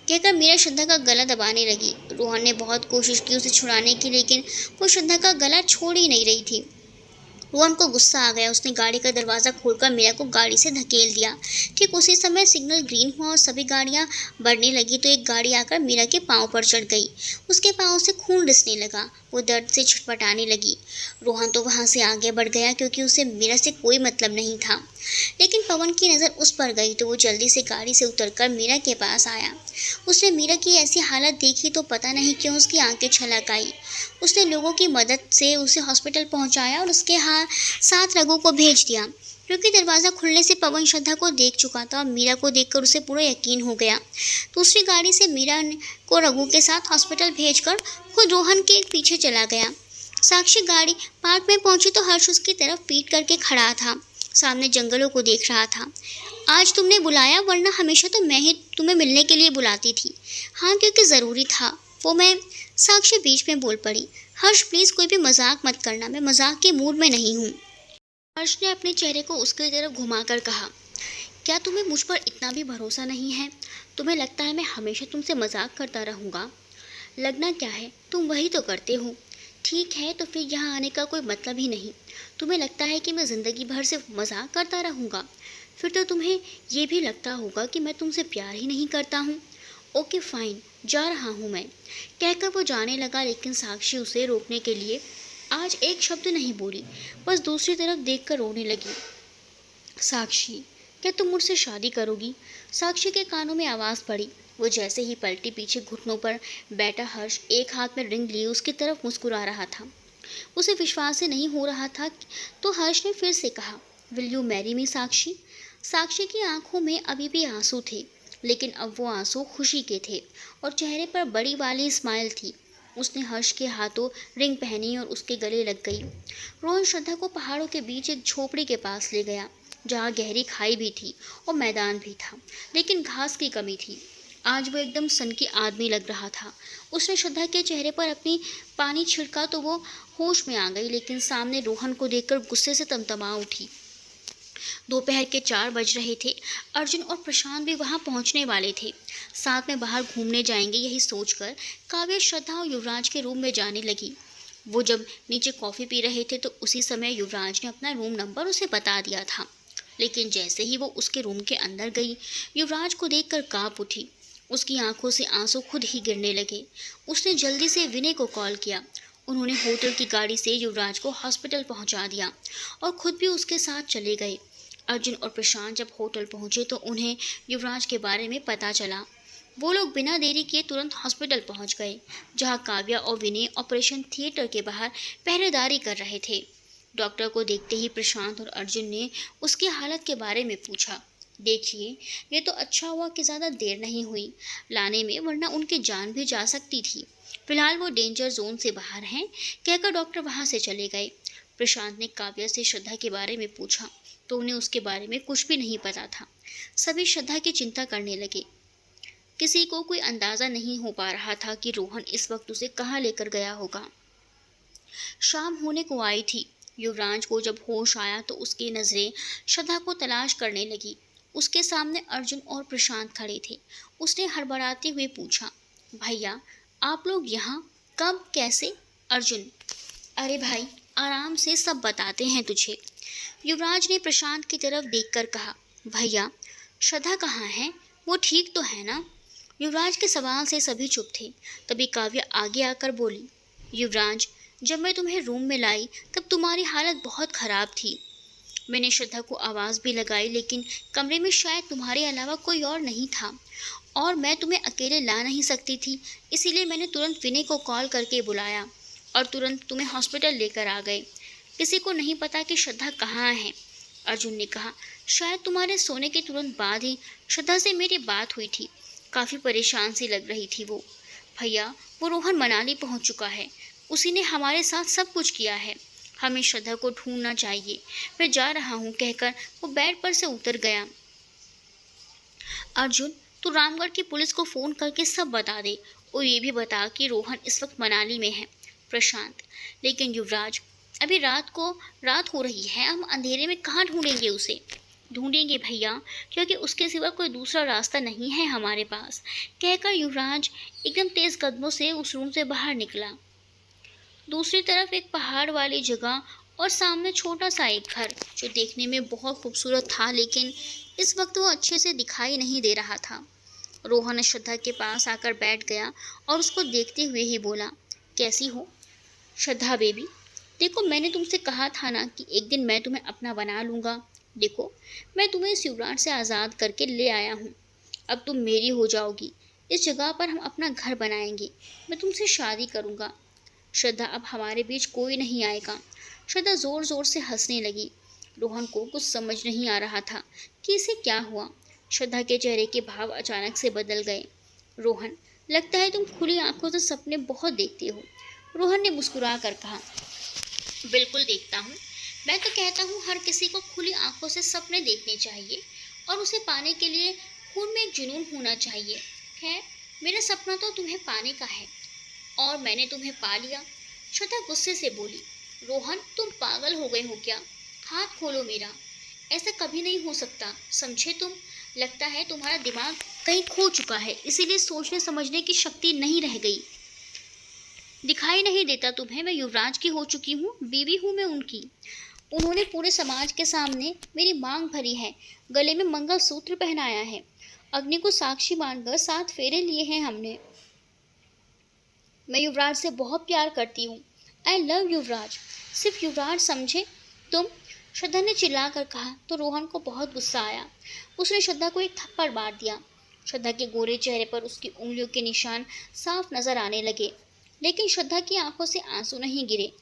कहकर मीरा श्रद्धा का गला दबाने लगी। रोहन ने बहुत कोशिश की उसे छुड़ाने की, लेकिन वो श्रद्धा का गला छोड़ ही नहीं रही थी। रोहन को गुस्सा आ गया। उसने गाड़ी का दरवाज़ा खोलकर मीरा को गाड़ी से धकेल दिया। ठीक उसी समय सिग्नल ग्रीन हुआ और सभी गाड़ियां बढ़ने लगी तो एक गाड़ी आकर मीरा के पांव पर चढ़ गई। उसके पांव से खून रिसने लगा। वो दर्द से छटपटाने लगी। रोहन तो वहां से आगे बढ़ गया क्योंकि उसे मीरा से कोई मतलब नहीं था, लेकिन पवन की नज़र उस पर गई तो वो जल्दी से गाड़ी से उतरकर मीरा के पास आया। उसने मीरा की ऐसी हालत देखी तो पता नहीं क्यों उसकी आंखें छलक आई। उसने लोगों की मदद से उसे हॉस्पिटल पहुंचाया और उसके साथ रघु को भेज दिया। क्योंकि दरवाज़ा खुलने से पवन श्रद्धा को देख चुका था और मीरा को देखकर उसे पूरा यकीन हो गया। दूसरी गाड़ी से मीरा को रघु के साथ हॉस्पिटल भेजकर खुद रोहन के पीछे चला गया। साक्षी गाड़ी पार्क में पहुंची तो हर्ष उसकी तरफ पीट करके खड़ा था, सामने जंगलों को देख रहा था। आज तुमने बुलाया, वरना हमेशा तो मैं ही तुम्हें मिलने के लिए बुलाती थी। हाँ, क्योंकि ज़रूरी था वो। मैं साक्षी बीच में बोल पड़ी। हर्ष प्लीज़ कोई भी मजाक मत करना, मैं मजाक के मूड में नहीं हूँ। हर्ष ने अपने चेहरे को उसकी तरफ घुमाकर कहा, क्या तुम्हें मुझ पर इतना भी भरोसा नहीं है? तुम्हें लगता है मैं हमेशा तुमसे मजाक करता रहूँगा? लगना क्या है, तुम वही तो करते हो। ठीक है, तो फिर यहाँ आने का कोई मतलब ही नहीं। तुम्हें लगता है कि मैं ज़िंदगी भर सिर्फ मजाक करता रहूँगा? फिर तो तुम्हें ये भी लगता होगा कि मैं तुमसे प्यार ही नहीं करता हूँ। ओके फाइन, जा रहा हूँ मैं, कहकर वो जाने लगा। लेकिन साक्षी उसे रोकने के लिए आज एक शब्द नहीं बोली, बस दूसरी तरफ देखकर रोने लगी। साक्षी, क्या तुम मुझसे शादी करोगी? साक्षी के कानों में आवाज़ पड़ी। वो जैसे ही पलटी, पीछे घुटनों पर बैठा हर्ष एक हाथ में रिंग लिए उसकी तरफ मुस्कुरा रहा था। उसे विश्वास ही नहीं हो रहा था तो हर्ष ने फिर से कहा, विल यू मैरी मी साक्षी? साक्षी की आंखों में अभी भी आंसू थे, लेकिन अब वो आंसू खुशी के थे और चेहरे पर बड़ी वाली स्माइल थी। उसने हर्ष के हाथों रिंग पहनी और उसके गले लग गई। रोहन श्रद्धा को पहाड़ों के बीच एक झोपड़ी के पास ले गया, जहाँ गहरी खाई भी थी और मैदान भी था, लेकिन घास की कमी थी। आज वो एकदम सनकी आदमी लग रहा था। उसने श्रद्धा के चेहरे पर अपनी पानी छिड़का तो वो होश में आ गई, लेकिन सामने रोहन को देखकर गुस्से से तमतमा उठी। दोपहर के 4 बज रहे थे। अर्जुन और प्रशांत भी वहां पहुंचने वाले थे। साथ में बाहर घूमने जाएंगे, यही सोचकर काव्या श्रद्धा और युवराज के रूम में जाने लगी। वो जब नीचे कॉफ़ी पी रहे थे तो उसी समय युवराज ने अपना रूम नंबर उसे बता दिया था। लेकिन जैसे ही वो उसके रूम के अंदर गई, युवराज को देखकर काँप उठी। उसकी आंखों से आंसू खुद ही गिरने लगे। उसने जल्दी से विनय को कॉल किया। उन्होंने होटल की गाड़ी से युवराज को हॉस्पिटल पहुंचा दिया और खुद भी उसके साथ चले गए। अर्जुन और प्रशांत जब होटल पहुंचे तो उन्हें युवराज के बारे में पता चला। वो लोग बिना देरी किए तुरंत हॉस्पिटल पहुंच गए, जहां काव्या और विनय ऑपरेशन थिएटर के बाहर पहरेदारी कर रहे थे। डॉक्टर को देखते ही प्रशांत और अर्जुन ने उसकी हालत के बारे में पूछा। देखिए, ये तो अच्छा हुआ कि ज़्यादा देर नहीं हुई लाने में, वरना उनकी जान भी जा सकती थी। फिलहाल वो डेंजर जोन से बाहर हैं, कहकर डॉक्टर वहाँ से चले गए। प्रशांत ने काव्या से श्रद्धा के बारे में पूछा तो उन्हें उसके बारे में कुछ भी नहीं पता था। सभी श्रद्धा की चिंता करने लगे। किसी को कोई अंदाज़ा नहीं हो पा रहा था कि रोहन इस वक्त उसे कहाँ लेकर गया होगा। शाम होने को आई थी। युवराज को जब होश आया तो उसकी नज़रें श्रद्धा को तलाश करने लगी। उसके सामने अर्जुन और प्रशांत खड़े थे। उसने हड़बड़ाते हुए पूछा, भैया आप लोग यहाँ कब, कैसे? अर्जुन, अरे भाई आराम से, सब बताते हैं तुझे। युवराज ने प्रशांत की तरफ देखकर कहा, भैया श्रद्धा कहाँ है, वो ठीक तो है ना? युवराज के सवाल से सभी चुप थे। तभी काव्या आगे आकर बोली, युवराज जब मैं तुम्हें रूम में लाई तब तुम्हारी हालत बहुत ख़राब थी। मैंने श्रद्धा को आवाज़ भी लगाई, लेकिन कमरे में शायद तुम्हारे अलावा कोई और नहीं था और मैं तुम्हें अकेले ला नहीं सकती थी, इसीलिए मैंने तुरंत विनय को कॉल करके बुलाया और तुरंत तुम्हें हॉस्पिटल लेकर आ गए। किसी को नहीं पता कि श्रद्धा कहाँ है। अर्जुन ने कहा, शायद तुम्हारे सोने के तुरंत बाद ही श्रद्धा से मेरी बात हुई थी। काफ़ी परेशान सी लग रही थी वो। भैया वो रोहन मनाली पहुंच चुका है, उसी ने हमारे साथ सब कुछ किया है। हमें श्रद्धा को ढूंढना चाहिए, मैं जा रहा हूँ, कहकर वो बेड पर से उतर गया। अर्जुन तू रामगढ़ की पुलिस को फ़ोन करके सब बता दे और ये भी बता कि रोहन इस वक्त मनाली में है। प्रशांत, लेकिन युवराज अभी रात हो रही है, हम अंधेरे में कहाँ ढूंढेंगे उसे? ढूंढेंगे भैया, क्योंकि उसके सिवा कोई दूसरा रास्ता नहीं है हमारे पास, कहकर युवराज एकदम तेज़ कदमों से उस रूम से बाहर निकला। दूसरी तरफ एक पहाड़ वाली जगह और सामने छोटा सा एक घर, जो देखने में बहुत खूबसूरत था, लेकिन इस वक्त वो अच्छे से दिखाई नहीं दे रहा था। रोहन श्रद्धा के पास आकर बैठ गया और उसको देखते हुए ही बोला, कैसी हो श्रद्धा बेबी? देखो मैंने तुमसे कहा था ना कि एक दिन मैं तुम्हें अपना बना लूँगा। देखो मैं तुम्हें इस युवराज से आज़ाद करके ले आया हूँ। अब तुम मेरी हो जाओगी। इस जगह पर हम अपना घर बनाएंगे, मैं तुमसे शादी करूँगा। श्रद्धा अब हमारे बीच कोई नहीं आएगा। श्रद्धा ज़ोर ज़ोर से हंसने लगी। रोहन को कुछ समझ नहीं आ रहा था कि इसे क्या हुआ। श्रद्धा के चेहरे के भाव अचानक से बदल गए। रोहन, लगता है तुम खुली आंखों से सपने बहुत देखते हो। रोहन ने मुस्कुरा कर कहा, बिल्कुल देखता हूँ। मैं तो कहता हूँ हर किसी को खुली आंखों से सपने देखने चाहिए और उसे पाने के लिए खून में एक जुनून होना चाहिए। खैर मेरा सपना तो तुम्हें पाने का है और मैंने तुम्हें पा लिया। श्रद्धा गुस्से से बोली, रोहन तुम पागल हो गए हो क्या? हाथ खोलो मेरा। ऐसा कभी नहीं हो सकता, समझे तुम? लगता है तुम्हारा दिमाग कहीं खो चुका है, इसीलिए सोचने समझने की शक्ति नहीं रह गई। दिखाई नहीं देता तुम्हें मैं युवराज की हो चुकी हूँ, बीवी हूँ मैं उनकी। उन्होंने पूरे समाज के सामने मेरी मांग भरी है, गले में मंगलसूत्र पहनाया है, अग्नि को साक्षी मानकर 7 फेरे लिए हैं हमने। मैं युवराज से बहुत प्यार करती हूँ। आई लव युवराज। सिर्फ युवराज समझे तुम? श्रद्धा ने चिल्ला कर कहा तो रोहन को बहुत गुस्सा आया। उसने श्रद्धा को एक थप्पड़ मार दिया। श्रद्धा के गोरे चेहरे पर उसकी उंगलियों के निशान साफ नजर आने लगे, लेकिन श्रद्धा की आंखों से आंसू नहीं गिरे।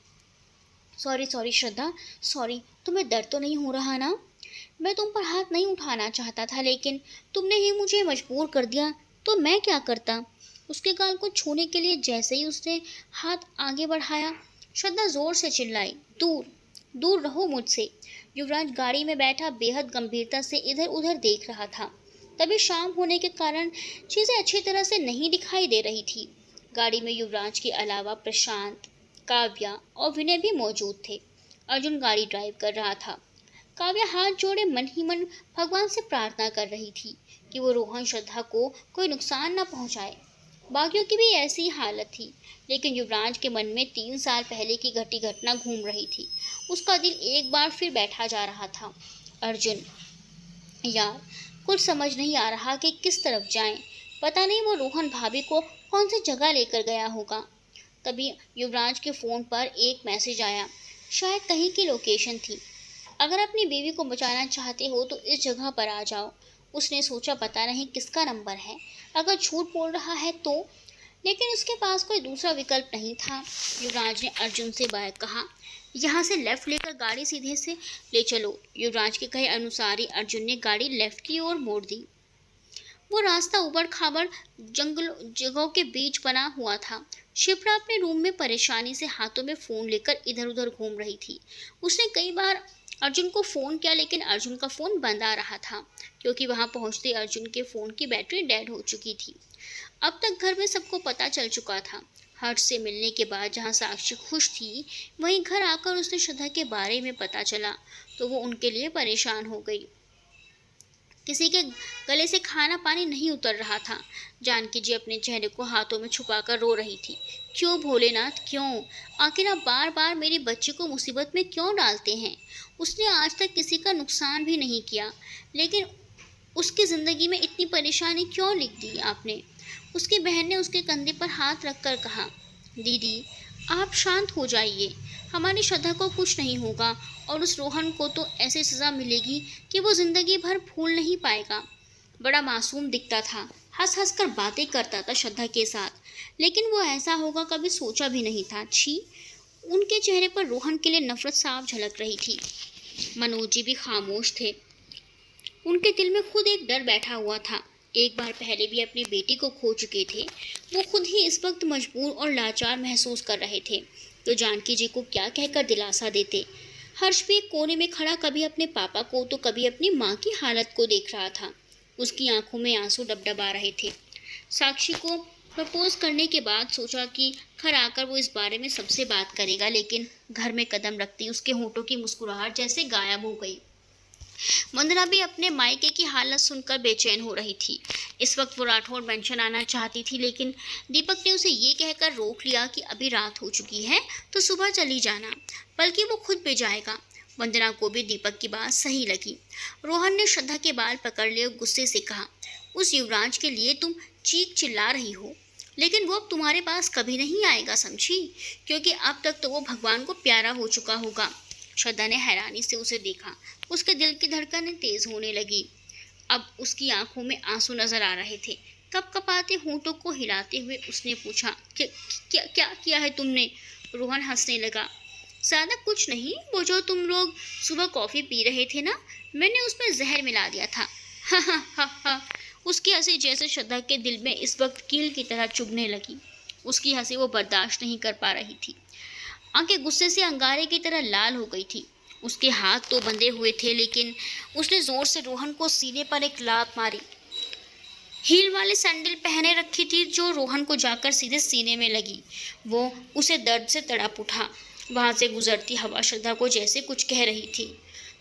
सॉरी श्रद्धा, सॉरी। तुम्हें दर्द तो नहीं हो रहा ना? मैं तुम पर हाथ नहीं उठाना चाहता था, लेकिन तुमने ही मुझे मजबूर कर दिया, तो मैं क्या करता? उसके गाल को छूने के लिए जैसे ही उसने हाथ आगे बढ़ाया, श्रद्धा जोर से चिल्लाई, दूर दूर रहो मुझसे। युवराज गाड़ी में बैठा बेहद गंभीरता से इधर उधर देख रहा था। तभी शाम होने के कारण चीज़ें अच्छी तरह से नहीं दिखाई दे रही थी। गाड़ी में युवराज के अलावा प्रशांत, काव्या और विनय भी मौजूद थे। अर्जुन गाड़ी ड्राइव कर रहा था। काव्या हाथ जोड़े मन ही मन भगवान से प्रार्थना कर रही थी कि वो रोहन श्रद्धा को कोई नुकसान न पहुंचाए। बाकियों की भी ऐसी ही हालत थी, लेकिन युवराज के मन में 3 साल पहले की घटी घटना घूम रही थी। उसका दिल एक बार फिर बैठा जा रहा था। अर्जुन, यार, कुछ समझ नहीं आ रहा कि किस तरफ जाएं। पता नहीं वो रोहन भाभी को कौन सी जगह लेकर गया होगा। तभी युवराज के फ़ोन पर एक मैसेज आया। शायद कहीं की लोकेशन थी। अगर अपनी बीवी को बचाना चाहते हो तो इस जगह पर आ जाओ। उसने सोचा पता नहीं किसका नंबर है, अगर झूठ बोल रहा है तो। लेकिन उसके पास कोई दूसरा विकल्प नहीं था। युवराज ने अर्जुन से कहा, यहाँ से लेफ्ट लेकर गाड़ी सीधे से ले चलो। युवराज के कहे अनुसार ही अर्जुन ने गाड़ी लेफ्ट की ओर मोड़ दी। वो रास्ता उबड़ खाबड़ जगहों के बीच बना हुआ था। शिप्रा अपने रूम में परेशानी से हाथों में फ़ोन लेकर इधर उधर घूम रही थी। उसने कई बार अर्जुन को फ़ोन किया, लेकिन अर्जुन का फ़ोन बंद आ रहा था, क्योंकि वहां पहुंचते अर्जुन के फ़ोन की बैटरी डेड हो चुकी थी। अब तक घर में सबको पता चल चुका था। हर्ष से मिलने के बाद जहां साक्षी खुश थी, वहीं घर आकर उसे श्रद्धा के बारे में पता चला तो वो उनके लिए परेशान हो गई। किसी के गले से खाना पानी नहीं उतर रहा था। जानकी जी अपने चेहरे को हाथों में छुपाकर रो रही थी। क्यों भोलेनाथ, क्यों? आखिर आप बार बार मेरी बच्ची को मुसीबत में क्यों डालते हैं? उसने आज तक किसी का नुकसान भी नहीं किया, लेकिन उसकी ज़िंदगी में इतनी परेशानी क्यों लिख दी आपने? उसकी बहन ने उसके कंधे पर हाथ रखकर कहा, दीदी, आप शांत हो जाइए। हमारी श्रद्धा को कुछ नहीं होगा और उस रोहन को तो ऐसी सज़ा मिलेगी कि वो ज़िंदगी भर भूल नहीं पाएगा। बड़ा मासूम दिखता था, हंस हंस कर बातें करता था श्रद्धा के साथ, लेकिन वो ऐसा होगा कभी सोचा भी नहीं था। छी! उनके चेहरे पर रोहन के लिए नफरत साफ झलक रही थी। मनोज जी भी खामोश थे। उनके दिल में खुद एक डर बैठा हुआ था। एक बार पहले भी अपनी बेटी को खो चुके थे। वो खुद ही इस वक्त मजबूर और लाचार महसूस कर रहे थे, तो जानकी जी को क्या कहकर दिलासा देते। हर्ष भी एक कोने में खड़ा कभी अपने पापा को तो कभी अपनी माँ की हालत को देख रहा था। उसकी आंखों में आंसू डबडबा रहे थे। साक्षी को प्रपोज करने के बाद सोचा कि घर आकर वो इस बारे में सबसे बात करेगा, लेकिन घर में कदम रखती उसके होठों की मुस्कुराहट जैसे गायब हो गई। वंदना भी अपने मायके की हालत सुनकर बेचैन हो रही थी। इस वक्त वो राठौड़ मेंशन आना चाहती थी, लेकिन दीपक ने उसे ये कहकर रोक लिया कि अभी रात हो चुकी है तो सुबह चली जाना, बल्कि वो खुद भी जाएगा। वंदना को भी दीपक की बात सही लगी। रोहन ने श्रद्धा के बाल पकड़ लिए और गुस्से से कहा, उस युवराज के लिए तुम चीख चिल्ला रही हो, लेकिन वो अब तुम्हारे पास कभी नहीं आएगा, समझी? क्योंकि अब तक तो वो भगवान को प्यारा हो चुका होगा। श्रद्धा ने हैरानी से उसे देखा। उसके दिल की धड़कनें तेज होने लगी। अब उसकी आंखों में आंसू नजर आ रहे थे। कपकपाते होंठों को हिलाते हुए उसने पूछा, क्या क्या किया है तुमने? रोहन हंसने लगा। ज़्यादा कुछ नहीं, वो जो तुम लोग सुबह कॉफ़ी पी रहे थे ना, मैंने उसमें जहर मिला दिया था। हा हा हा हा। उसकी हंसी जैसे श्रद्धा के दिल में इस वक्त कील की तरह चुभने लगी। उसकी हंसी वो बर्दाश्त नहीं कर पा रही थी। आंखें गुस्से से अंगारे की तरह लाल हो गई थी। उसके हाथ तो बंधे हुए थे, लेकिन उसने जोर से रोहन को सीने पर एक लात मारी। हील वाले सैंडल पहने रखी थी जो रोहन को जाकर सीधे सीने में लगी। वो उसे दर्द से तड़प उठा। वहां से गुजरती हवा श्रद्धा को जैसे कुछ कह रही थी,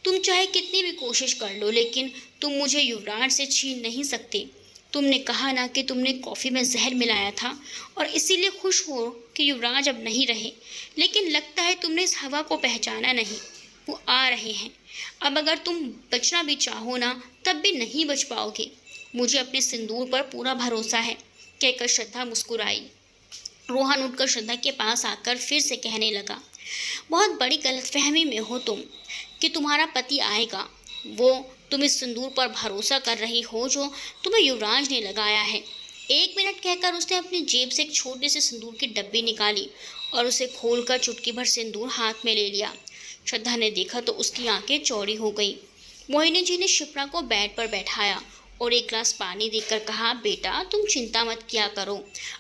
तुम चाहे कितनी भी कोशिश कर लो, लेकिन तुम मुझे युवराज से छीन नहीं सकते। तुमने कहा ना कि तुमने कॉफ़ी में जहर मिलाया था और इसीलिए खुश हो कि युवराज अब नहीं रहे, लेकिन लगता है तुमने इस हवा को पहचाना नहीं। वो आ रहे हैं। अब अगर तुम बचना भी चाहो ना, तब भी नहीं बच पाओगे। मुझे अपने सिंदूर पर पूरा भरोसा है, कहकर श्रद्धा मुस्कुराई। रोहन उठकर श्रद्धा के पास आकर फिर से कहने लगा, बहुत बड़ी गलतफहमी में हो तुम कि तुम्हारा पति आएगा। तुम इस सिंदूर पर भरोसा कर रही हो जो तुम्हें युवराज ने लगाया है। 1 मिनट कहकर उसने अपनी जेब से एक छोटे से सिंदूर की डब्बी निकाली और उसे खोलकर चुटकी भर सिंदूर हाथ में ले लिया। श्रद्धा ने देखा तो उसकी आंखें चौड़ी हो गई। मोहिनी जी ने शिप्रा को बेड पर बैठाया और एक गिलास पानी देकर कहा, बेटा तुम चिंता मत किया करो।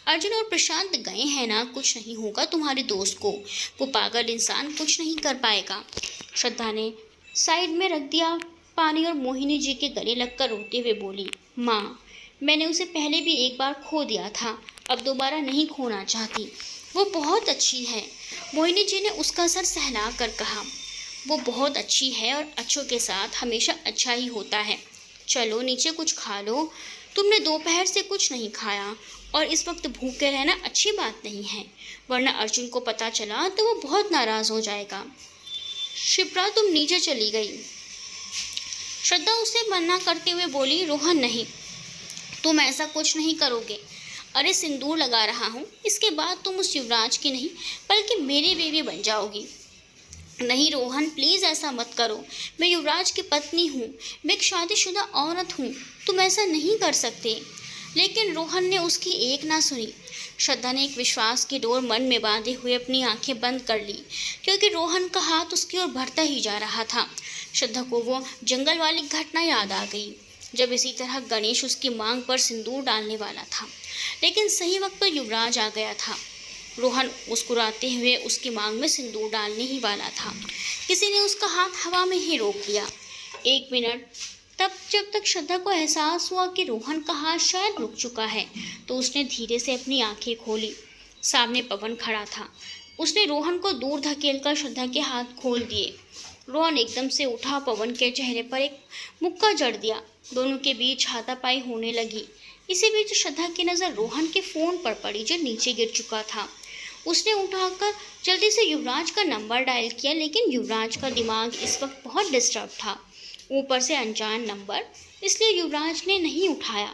अर्जुन और प्रशांत गए हैं ना, कुछ नहीं होगा तुम्हारे दोस्त को। वो पागल इंसान कुछ नहीं कर पाएगा। श्रद्धा ने साइड में रख दिया पानी और मोहिनी जी के गले लगकर रोते हुए बोली, माँ, मैंने उसे पहले भी एक बार खो दिया था, अब दोबारा नहीं खोना चाहती। वो बहुत अच्छी है। मोहिनी जी ने उसका सर सहला कर कहा, वो बहुत अच्छी है और अच्छों के साथ हमेशा अच्छा ही होता है। चलो नीचे कुछ खा लो, तुमने दोपहर से कुछ नहीं खाया और इस वक्त भूखे रहना अच्छी बात नहीं है, वरना अर्जुन को पता चला तो वो बहुत नाराज़ हो जाएगा। शिप्रा तुम नीचे चली गई। श्रद्धा उसे मना करते हुए बोली, रोहन नहीं, तुम ऐसा कुछ नहीं करोगे। अरे सिंदूर लगा रहा हूँ, इसके बाद तुम उस युवराज की नहीं बल्कि मेरी बीवी बन जाओगी। नहीं रोहन, प्लीज़ ऐसा मत करो। मैं युवराज की पत्नी हूँ, मैं एक शादीशुदा औरत हूँ, तुम ऐसा नहीं कर सकते। लेकिन रोहन ने उसकी एक ना सुनी। श्रद्धा ने एक विश्वास की डोर मन में बांधे हुए अपनी आंखें बंद कर ली, क्योंकि रोहन का हाथ उसकी ओर बढ़ता ही जा रहा था। श्रद्धा को वो जंगल वाली घटना याद आ गई, जब इसी तरह गणेश उसकी मांग पर सिंदूर डालने वाला था, लेकिन सही वक्त पर युवराज आ गया था। रोहन मुस्कुराते हुए उसकी मांग में सिंदूर डालने ही वाला था। किसी ने उसका हाथ हवा में ही रोक लिया। 1 मिनट तब जब तक श्रद्धा को एहसास हुआ कि रोहन का हाथ शायद रुक चुका है, तो उसने धीरे से अपनी आंखें खोली। सामने पवन खड़ा था। उसने रोहन को दूर धकेलकर श्रद्धा के हाथ खोल दिए। रोहन एकदम से उठा, पवन के चेहरे पर एक मुक्का जड़ दिया। दोनों के बीच हाथापाई होने लगी। इसी बीच श्रद्धा की नज़र रोहन के फ़ोन पर पड़ी, जो नीचे गिर चुका था। उसने उठाकर जल्दी से युवराज का नंबर डायल किया, लेकिन युवराज का दिमाग इस वक्त बहुत डिस्टर्ब था, ऊपर से अनजान नंबर, इसलिए युवराज ने नहीं उठाया।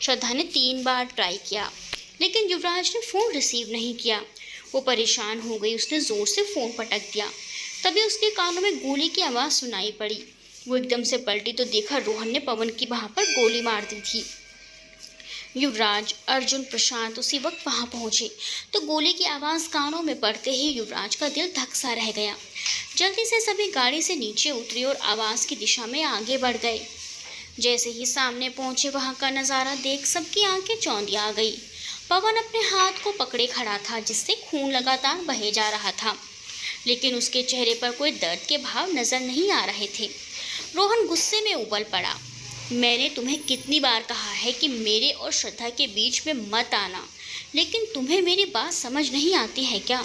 श्रद्धा ने 3 बार ट्राई किया, लेकिन युवराज ने फ़ोन रिसीव नहीं किया। वो परेशान हो गई। उसने ज़ोर से फ़ोन पटक दिया। तभी उसके कानों में गोली की आवाज़ सुनाई पड़ी। वो एकदम से पलटी तो देखा रोहन ने पवन की बाह पर गोली मार दी थी। युवराज, अर्जुन, प्रशांत उसी वक्त वहां पहुंचे तो गोली की आवाज़ कानों में पड़ते ही युवराज का दिल धक सा रह गया। जल्दी से सभी गाड़ी से नीचे उतरे और आवाज़ की दिशा में आगे बढ़ गए। जैसे ही सामने पहुंचे, वहां का नज़ारा देख सबकी आंखें चौंधी आ गई। पवन अपने हाथ को पकड़े खड़ा था, जिससे खून लगातार बहे जा रहा था, लेकिन उसके चेहरे पर कोई दर्द के भाव नजर नहीं आ रहे थे। रोहन गुस्से में उबल पड़ा। मैंने तुम्हें कितनी बार कहा है कि मेरे और श्रद्धा के बीच में मत आना, लेकिन तुम्हें मेरी बात समझ नहीं आती है क्या?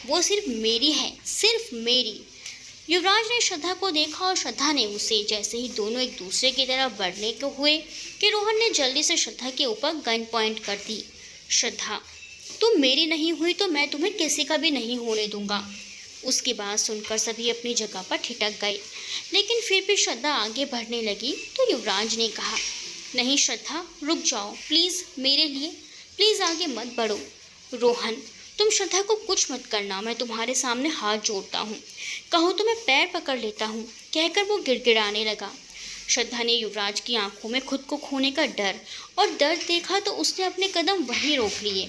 वो सिर्फ मेरी है, सिर्फ मेरी। युवराज ने श्रद्धा को देखा और श्रद्धा ने उसे। जैसे ही दोनों एक दूसरे की तरफ बढ़ने को हुए कि रोहन ने जल्दी से श्रद्धा के ऊपर गन पॉइंट कर दी। श्रद्धा, तुम मेरी नहीं हुई तो मैं तुम्हें किसी का भी नहीं होने दूंगा। उसकी बात सुनकर सभी अपनी जगह पर ठिठक गए, लेकिन फिर भी श्रद्धा आगे बढ़ने लगी तो युवराज ने कहा, नहीं श्रद्धा, रुक जाओ प्लीज़, मेरे लिए प्लीज़ आगे मत बढ़ो। रोहन, तुम श्रद्धा को कुछ मत करना, मैं तुम्हारे सामने हाथ जोड़ता हूँ, कहो तो मैं पैर पकड़ लेता हूँ, कहकर वो गिड़गिड़ाने लगा। श्रद्धा ने युवराज की आंखों में खुद को खोने का डर और दर्द देखा तो उसने अपने कदम वहीं रोक लिए।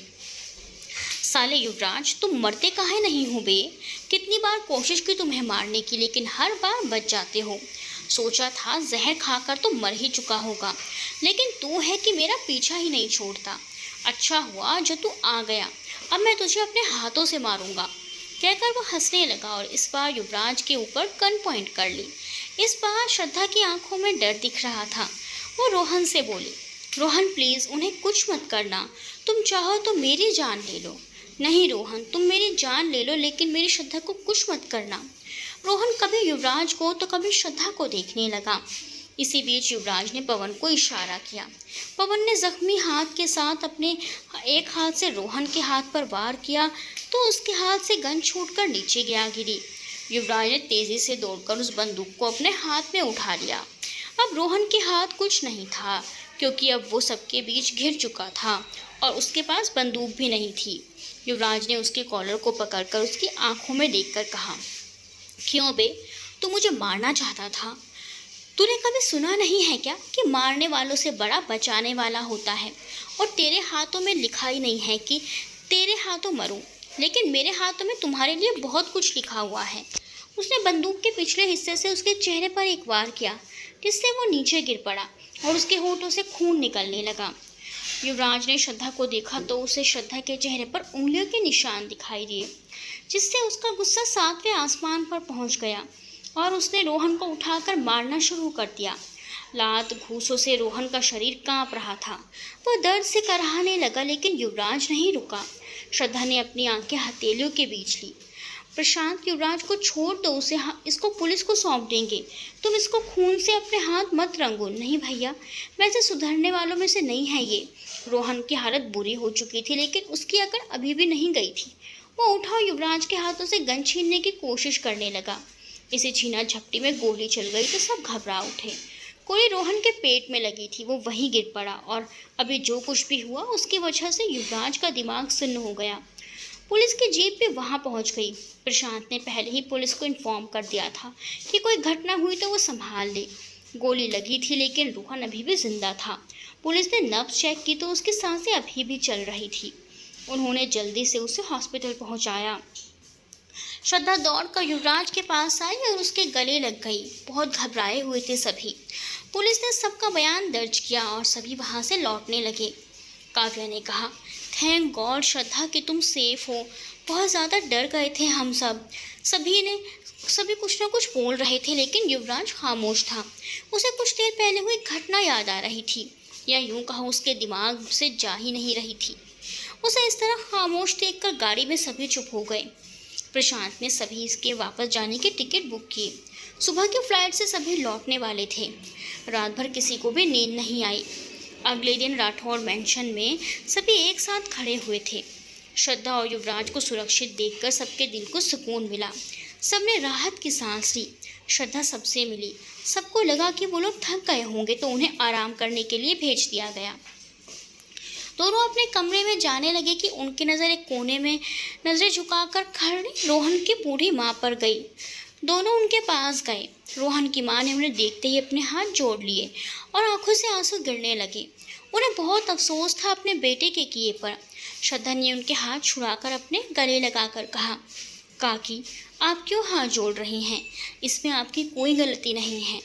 साले युवराज, तुम मरते काहे नहीं हो बे? कितनी बार कोशिश की तुम्हें मारने की, लेकिन हर बार बच जाते हो। सोचा था जहर खाकर तो मर ही चुका होगा, लेकिन तू है कि मेरा पीछा ही नहीं छोड़ता। अच्छा हुआ जो तू आ गया, अब मैं तुझे अपने हाथों से मारूंगा, कहकर वो हंसने लगा और इस बार युवराज के ऊपर गन पॉइंट कर ली। इस बार श्रद्धा की आंखों में डर दिख रहा था। वो रोहन से बोली, रोहन प्लीज़ उन्हें कुछ मत करना, तुम चाहो तो मेरी जान ले लो। नहीं रोहन, तुम मेरी जान ले लो, लेकिन मेरी श्रद्धा को कुछ मत करना। रोहन कभी युवराज को तो कभी श्रद्धा को देखने लगा। इसी बीच युवराज ने पवन को इशारा किया। पवन ने जख्मी हाथ के साथ अपने एक हाथ से रोहन के हाथ पर वार किया तो उसके हाथ से गन छूटकर नीचे गिरी। युवराज ने तेजी से दौड़कर उस बंदूक को अपने हाथ में उठा लिया। अब रोहन के हाथ कुछ नहीं था, क्योंकि अब वो सबके बीच घिर चुका था और उसके पास बंदूक भी नहीं थी। युवराज ने उसके कॉलर को पकड़कर उसकी आंखों में देखकर कहा, क्यों बे, तू मुझे मारना चाहता था? तूने कभी सुना नहीं है क्या कि मारने वालों से बड़ा बचाने वाला होता है? और तेरे हाथों में लिखा ही नहीं है कि तेरे हाथों मरूं, लेकिन मेरे हाथों में तुम्हारे लिए बहुत कुछ लिखा हुआ है। उसने बंदूक के पिछले हिस्से से उसके चेहरे पर एक वार किया, जिससे वो नीचे गिर पड़ा और उसके होठों से खून निकलने लगा। युवराज ने श्रद्धा को देखा तो उसे श्रद्धा के चेहरे पर उंगलियों के निशान दिखाई दिए, जिससे उसका गुस्सा 7वें आसमान पर पहुंच गया और उसने रोहन को उठाकर मारना शुरू कर दिया। लात घूसों से रोहन का शरीर कांप रहा था। वह दर्द से कराहने लगा, लेकिन युवराज नहीं रुका। श्रद्धा ने अपनी आंखें हथेलियों के बीच ली। प्रशांत, युवराज को छोड़ दो, उसे इसको पुलिस को सौंप देंगे। तुम इसको खून से अपने हाथ मत रंगो। नहीं भैया, वैसे सुधरने वालों में से नहीं है ये। रोहन की हालत बुरी हो चुकी थी, लेकिन उसकी अकड़ अभी भी नहीं गई थी। वो उठा और युवराज के हाथों से गन छीनने की कोशिश करने लगा। इसे छीना झपटी में गोली चल गई तो सब घबरा उठे। गोली रोहन के पेट में लगी थी, वो वहीं गिर पड़ा और अभी जो कुछ भी हुआ उसकी वजह से युवराज का दिमाग सुन्न हो गया। पुलिस की जीप भी वहां पहुंच गई। प्रशांत ने पहले ही पुलिस को इन्फॉर्म कर दिया था कि कोई घटना हुई तो वो संभाल ले। गोली लगी थी लेकिन रोहन अभी भी जिंदा था। पुलिस ने नब्ज चेक की तो उसकी सांसें अभी भी चल रही थी। उन्होंने जल्दी से उसे हॉस्पिटल पहुंचाया। श्रद्धा दौड़कर युवराज के पास आई और उसके गले लग गई। बहुत घबराए हुए थे सभी। पुलिस ने सबका बयान दर्ज किया और सभी वहां से लौटने लगे। काव्या ने कहा, थैंक गॉड श्रद्धा कि तुम सेफ हो। बहुत ज़्यादा डर गए थे हम सब। सभी कुछ ना कुछ बोल रहे थे लेकिन युवराज खामोश था। उसे कुछ देर पहले हुई घटना याद आ रही थी, या यूं कहो उसके दिमाग से जा ही नहीं रही थी। उसे इस तरह खामोश देखकर गाड़ी में सभी चुप हो गए। प्रशांत ने सभी इसके वापस जाने के टिकट बुक किए। सुबह की फ्लाइट से सभी लौटने वाले थे। रात भर किसी को भी नींद नहीं आई। अगले दिन राठौर मैंशन में सभी एक साथ खड़े हुए थे। श्रद्धा और युवराज को सुरक्षित देखकर सबके दिल को सुकून मिला। सबने राहत की सांस ली। श्रद्धा सबसे मिली। सबको लगा कि वो लोग थक गए होंगे तो उन्हें आराम करने के लिए भेज दिया गया। दोनों अपने कमरे में जाने लगे कि उनकी नज़र एक कोने में नज़रें झुकाकर खड़ी रोहन की बूढ़ी माँ पर गई। दोनों उनके पास गए। रोहन की माँ ने उन्हें देखते ही अपने हाथ जोड़ लिए और आंखों से आंसू गिरने लगे। उन्हें बहुत अफसोस था अपने बेटे के किए पर। श्रद्धा ने उनके हाथ छुड़ाकर अपने गले लगाकर कहा, काकी, आप क्यों हाथ जोड़ रही हैं? इसमें आपकी कोई गलती नहीं है।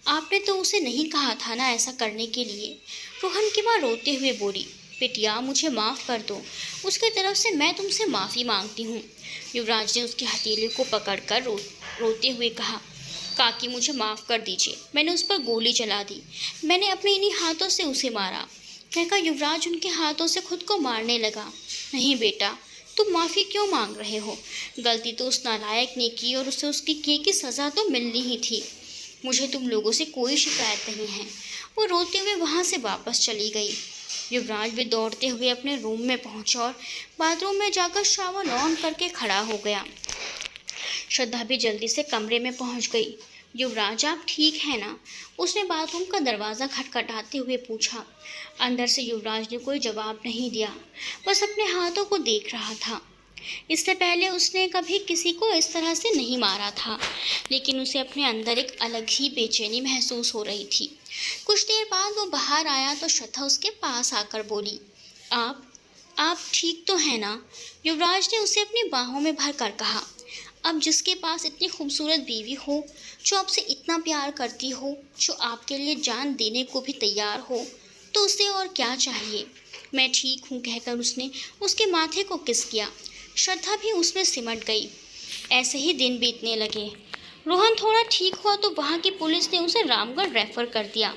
आपने तो उसे नहीं कहा था ना ऐसा करने के लिए। रोहन की माँ रोते हुए बोली, बेटिया मुझे माफ़ कर दो। उसकी तरफ से मैं तुमसे माफ़ी मांगती हूँ। युवराज ने उसकी हथेली को पकड़कर रोते हुए कहा, काकी मुझे माफ़ कर दीजिए। मैंने उस पर गोली चला दी। मैंने अपने इन्हीं हाथों से उसे मारा। कहकर युवराज उनके हाथों से खुद को मारने लगा। नहीं बेटा, तुम माफ़ी क्यों मांग रहे हो? गलती तो उस नालायक ने की और उसे उसकी की सज़ा तो मिलनी ही थी। मुझे तुम लोगों से कोई शिकायत नहीं है। वो रोते हुए वहाँ से वापस चली गई। युवराज भी दौड़ते हुए अपने रूम में पहुंचा और बाथरूम में जाकर शावर ऑन करके खड़ा हो गया। श्रद्धा भी जल्दी से कमरे में पहुंच गई। युवराज आप ठीक है ना? उसने बाथरूम का दरवाज़ा खटखटाते हुए पूछा। अंदर से युवराज ने कोई जवाब नहीं दिया, बस अपने हाथों को देख रहा था। इससे पहले उसने कभी किसी को इस तरह से नहीं मारा था, लेकिन उसे अपने अंदर एक अलग ही बेचैनी महसूस हो रही थी। कुछ देर बाद वो बाहर आया तो श्रद्धा उसके पास आकर बोली, आप ठीक तो हैं ना? युवराज ने उसे अपनी बाहों में भर कर कहा। अब जिसके पास इतनी खूबसूरत बीवी हो, जो आपसे इतना प्यार करती हो, जो आपके लिए जान देने को भी तैयार हो, तो उसे और क्या चाहिए? मैं ठीक हूँ कहकर उसने उसके माथे को किस किया। श्रद्धा भी उसमें सिमट गई। ऐसे ही दिन बीतने लगे। रोहन थोड़ा ठीक हुआ तो वहाँ की पुलिस ने उसे रामगढ़ रेफर कर दिया।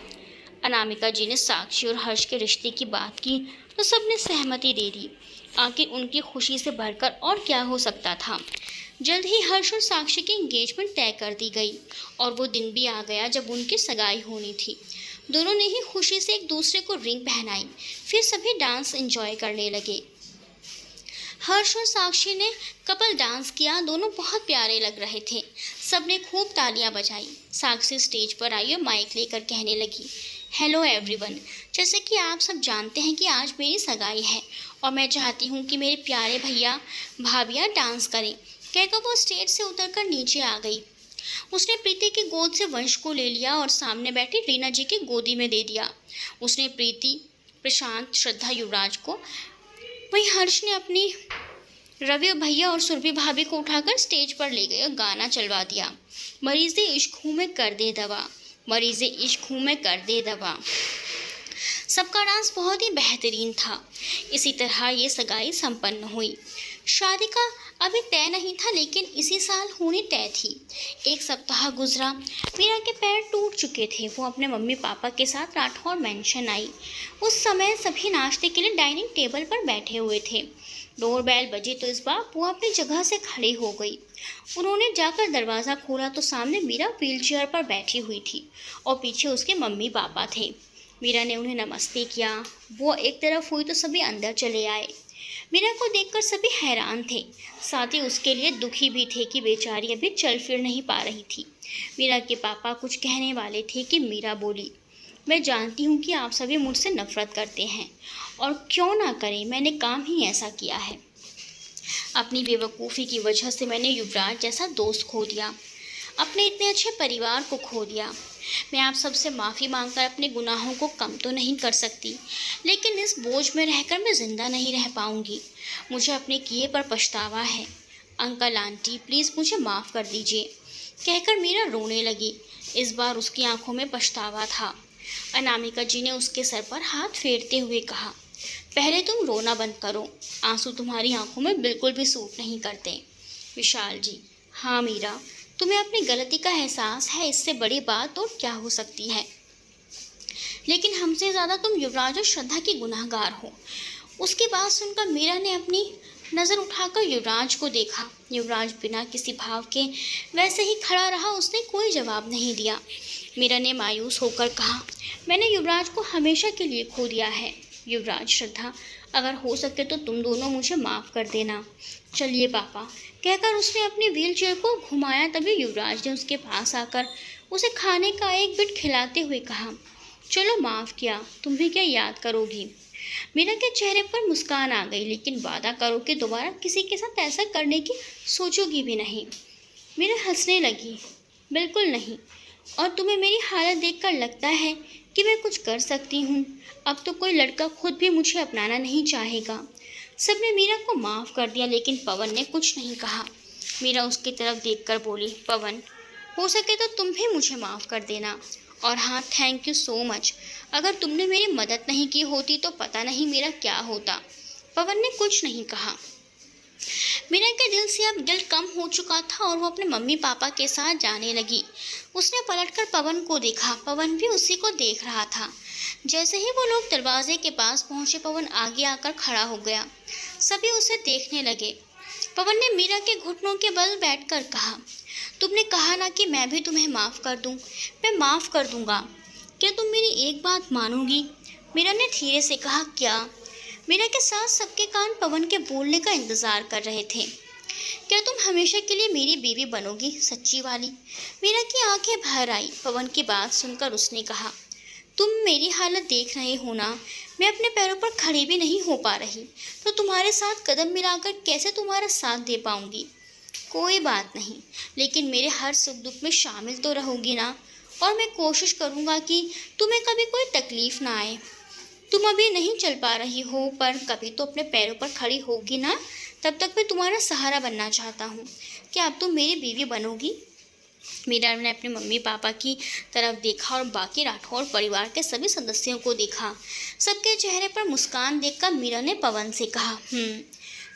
अनामिका जी ने साक्षी और हर्ष के रिश्ते की बात की तो सबने सहमति दे दी। आखिर उनकी खुशी से बढ़कर और क्या हो सकता था। जल्द ही हर्ष और साक्षी की एंगेजमेंट तय कर दी गई और वो दिन भी आ गया जब उनकी सगाई होनी थी। दोनों ने ही खुशी से एक दूसरे को रिंग पहनाई। फिर सभी डांस एंजॉय करने लगे। हर्ष और साक्षी ने कपल डांस किया। दोनों बहुत प्यारे लग रहे थे। सबने खूब तालियां बजाई। साक्षी स्टेज पर आई और माइक लेकर कहने लगी, हेलो एवरीवन, जैसे कि आप सब जानते हैं कि आज मेरी सगाई है और मैं चाहती हूँ कि मेरे प्यारे भैया भाभियाँ डांस करें। कहकर वो स्टेज से उतरकर नीचे आ गई। उसने प्रीति की गोद से वंश को ले लिया और सामने बैठी रीना जी की गोदी में दे दिया। उसने प्रीति, प्रशांत, श्रद्धा, युवराज को, वहीं हर्ष ने अपनी रवि भैया और सुरभि भाभी को उठाकर स्टेज पर ले गए और गाना चलवा दिया, मरीज़े इश्क हूँ में कर दे दवा, मरीज़े इश्क हूँ में कर दे दवा। सबका डांस बहुत ही बेहतरीन था। इसी तरह ये सगाई संपन्न हुई। शादी का अभी तय नहीं था लेकिन इसी साल होनी तय थी। एक सप्ताह गुजरा। मीरा के पैर टूट चुके थे। वो अपने मम्मी पापा के साथ राठौर मैंशन आई। उस समय सभी नाश्ते के लिए डाइनिंग टेबल पर बैठे हुए थे। डोरबेल बजी तो इस बार वो अपनी जगह से खड़ी हो गई। उन्होंने जाकर दरवाज़ा खोला तो सामने मीरा व्हीलचेयर पर बैठी हुई थी और पीछे उसके मम्मी पापा थे। मीरा ने उन्हें नमस्ते किया। वो एक तरफ हुई तो सभी अंदर चले आए। मीरा को देखकर सभी हैरान थे, साथ ही उसके लिए दुखी भी थे कि बेचारी अभी चल फिर नहीं पा रही थी। मीरा के पापा कुछ कहने वाले थे कि मीरा बोली, मैं जानती हूँ कि आप सभी मुझसे नफरत करते हैं और क्यों ना करें, मैंने काम ही ऐसा किया है। अपनी बेवकूफ़ी की वजह से मैंने युवराज जैसा दोस्त खो दिया, अपने इतने अच्छे परिवार को खो दिया। मैं आप सबसे माफ़ी मांगकर अपने गुनाहों को कम तो नहीं कर सकती, लेकिन इस बोझ में रहकर मैं ज़िंदा नहीं रह पाऊंगी। मुझे अपने किए पर पछतावा है। अंकल आंटी प्लीज़ मुझे माफ़ कर दीजिए, कहकर मीरा रोने लगी। इस बार उसकी आंखों में पछतावा था। अनामिका जी ने उसके सर पर हाथ फेरते हुए कहा, पहले तुम रोना बंद करो, आंसू तुम्हारी आंखों में बिल्कुल भी सूट नहीं करते। विशाल जी, हाँ मीरा, तुम्हें अपनी गलती का एहसास है, इससे बड़ी बात और क्या हो सकती है। लेकिन हमसे ज़्यादा तुम युवराज और श्रद्धा की गुनाहगार हो। उसकी बात सुनकर मीरा ने अपनी नज़र उठाकर युवराज को देखा। युवराज बिना किसी भाव के वैसे ही खड़ा रहा, उसने कोई जवाब नहीं दिया। मीरा ने मायूस होकर कहा, मैंने युवराज को हमेशा के लिए खो दिया है। युवराज, श्रद्धा, अगर हो सके तो तुम दोनों मुझे माफ़ कर देना। चलिए पापा, कहकर उसने अपनी व्हीलचेयर को घुमाया। तभी युवराज ने उसके पास आकर उसे खाने का एक बिट खिलाते हुए कहा, चलो माफ़ किया, तुम भी क्या याद करोगी। मीरा के चेहरे पर मुस्कान आ गई, लेकिन वादा करो कि दोबारा किसी के साथ ऐसा करने की सोचोगी भी नहीं। मीरा हंसने लगी, बिल्कुल नहीं। और तुम्हें मेरी हालत देखकर लगता है कि मैं कुछ कर सकती हूँ। अब तो कोई लड़का खुद भी मुझे अपनाना नहीं चाहेगा। सबने मीरा को माफ़ कर दिया, लेकिन पवन ने कुछ नहीं कहा। मीरा उसकी तरफ देखकर बोली, पवन, हो सके तो तुम भी मुझे माफ़ कर देना। और हाँ, थैंक यू सो मच। अगर तुमने मेरी मदद नहीं की होती तो पता नहीं मेरा क्या होता। पवन ने कुछ नहीं कहा। मीरा के दिल से अब दिल कम हो चुका था और वो अपने मम्मी पापा के साथ जाने लगी। उसने पलटकर पवन को देखा। पवन भी उसी को देख रहा था। जैसे ही वो लोग दरवाजे के पास पहुंचे, पवन आगे आकर खड़ा हो गया। सभी उसे देखने लगे। पवन ने मीरा के घुटनों के बल बैठकर कहा, तुमने कहा ना कि मैं भी तुम्हें माफ़ कर दूं। मैं माफ़ कर दूंगा। क्या तुम मेरी एक बात मानोगी। मीरा ने धीरे से कहा, क्या। मीरा के साथ सबके कान पवन के बोलने का इंतजार कर रहे थे। क्या तुम हमेशा के लिए मेरी बीवी बनोगी, सच्ची वाली। मीरा की आंखें भर आई। पवन की बात सुनकर उसने कहा, तुम मेरी हालत देख रहे हो ना, मैं अपने पैरों पर खड़ी भी नहीं हो पा रही, तो तुम्हारे साथ कदम मिलाकर कैसे तुम्हारा साथ दे पाऊंगी। कोई बात नहीं, लेकिन मेरे हर सुख दुख में शामिल तो रहोगी ना। और मैं कोशिश करूँगा कि तुम्हें कभी कोई तकलीफ़ ना आए। तुम अभी नहीं चल पा रही हो, पर कभी तो अपने पैरों पर खड़ी होगी ना। तब तक मैं तुम्हारा सहारा बनना चाहता हूँ। क्या अब तुम मेरी बीवी बनोगी। मीरा ने अपने मम्मी पापा की तरफ देखा और बाकी राठौर परिवार के सभी सदस्यों को देखा। सबके चेहरे पर मुस्कान देखकर मीरा ने पवन से कहा,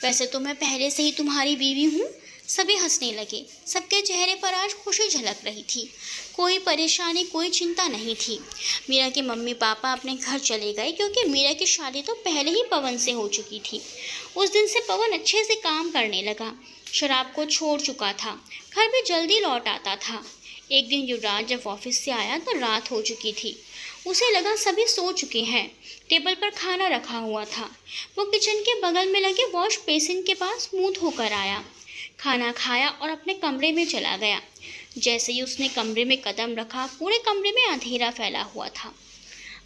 वैसे तो मैं पहले से ही तुम्हारी बीवी हूँ। सभी हंसने लगे। सबके चेहरे पर आज खुशी झलक रही थी। कोई परेशानी, कोई चिंता नहीं थी। मीरा के मम्मी पापा अपने घर चले गए, क्योंकि मीरा की शादी तो पहले ही पवन से हो चुकी थी। उस दिन से पवन अच्छे से काम करने लगा, शराब को छोड़ चुका था, घर भी जल्दी लौट आता था। एक दिन युवराज जब ऑफिस से आया तो रात हो चुकी थी। उसे लगा सभी सो चुके हैं। टेबल पर खाना रखा हुआ था। वो किचन के बगल में लगे वॉश बेसिन के पास मुंह धोकर आया, खाना खाया और अपने कमरे में चला गया। जैसे ही उसने कमरे में कदम रखा, पूरे कमरे में अंधेरा फैला हुआ था।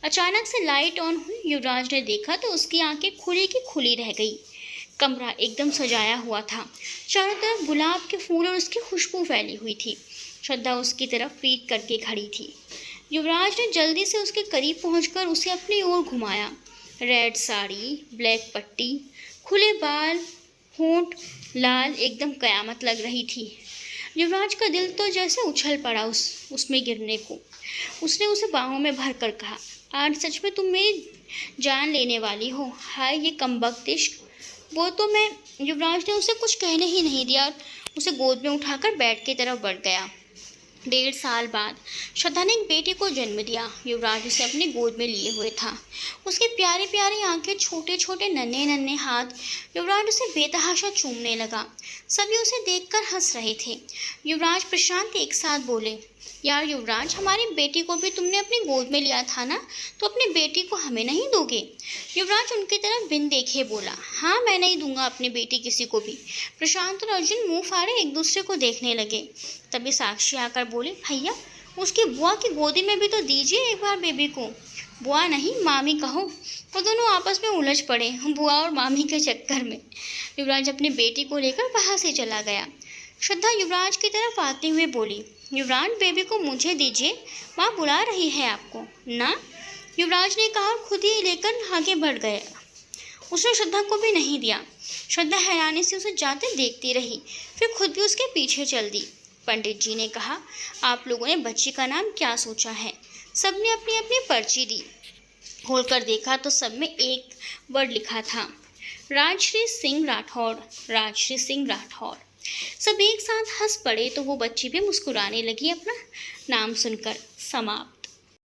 अचानक से लाइट ऑन हुई। युवराज ने देखा तो उसकी आंखें खुली की खुली रह गई। कमरा एकदम सजाया हुआ था। चारों तरफ गुलाब के फूल और उसकी खुशबू फैली हुई थी। श्रद्धा उसकी तरफ पीट करके खड़ी थी। युवराज ने जल्दी से उसके करीब पहुंचकर उसे अपनी ओर घुमाया। रेड साड़ी, ब्लैक पट्टी, खुले बाल, होंठ लाल, एकदम कयामत लग रही थी। युवराज का दिल तो जैसे उछल पड़ा उसमें गिरने को। उसने उसे बाहों में भर कर कहा, आज सच में तुम मेरी जान लेने वाली हो। हाय ये कमबख्त इश्क। वो तो मैं। युवराज ने उसे कुछ कहने ही नहीं दिया और उसे गोद में उठाकर बेड की तरफ बढ़ गया। 1.5 साल बाद श्रद्धा ने एक बेटे को जन्म दिया। युवराज उसे अपनी गोद में लिए हुए था। उसकी प्यारी प्यारी आंखें, छोटे छोटे नन्हे नन्हे हाथ। युवराज उसे बेतहाशा चूमने लगा। सभी उसे देखकर हंस रहे थे। युवराज प्रशांत एक साथ बोले, यार युवराज, हमारी बेटी को भी तुमने अपनी गोद में लिया था ना, तो अपनी बेटी को हमें नहीं दोगे? युवराज उनकी तरफ बिन देखे बोला, हाँ मैं नहीं दूंगा अपनी बेटी किसी को भी। प्रशांत और अर्जुन मुंह फाड़े एक दूसरे को देखने लगे। तभी साक्षी आकर बोली, भैया उसकी बुआ की गोदी में भी तो दीजिए एक बार बेबी को। बुआ नहीं मामी कहो। वो दोनों आपस में उलझ पड़े, बुआ और मामी के चक्कर में। युवराज अपनी बेटी को लेकर वहाँ से चला गया। श्रद्धा युवराज की तरफ आते हुए बोली, युवराज बेबी को मुझे दीजिए, माँ बुला रही है आपको। ना, युवराज ने कहा और खुद ही लेकर आगे बढ़ गया। उसने श्रद्धा को भी नहीं दिया। श्रद्धा हैरानी से उसे जाते देखती रही, फिर खुद भी उसके पीछे चल दी। पंडित जी ने कहा, आप लोगों ने बच्ची का नाम क्या सोचा है? सबने अपनी अपनी पर्ची दी। खोलकर देखा तो सब में एक वर्ड लिखा था, राजश्री सिंह राठौड़, राजश्री सिंह राठौड़। सब एक साथ हंस पड़े तो वो बच्ची भी मुस्कुराने लगी अपना नाम सुनकर। समाप्त।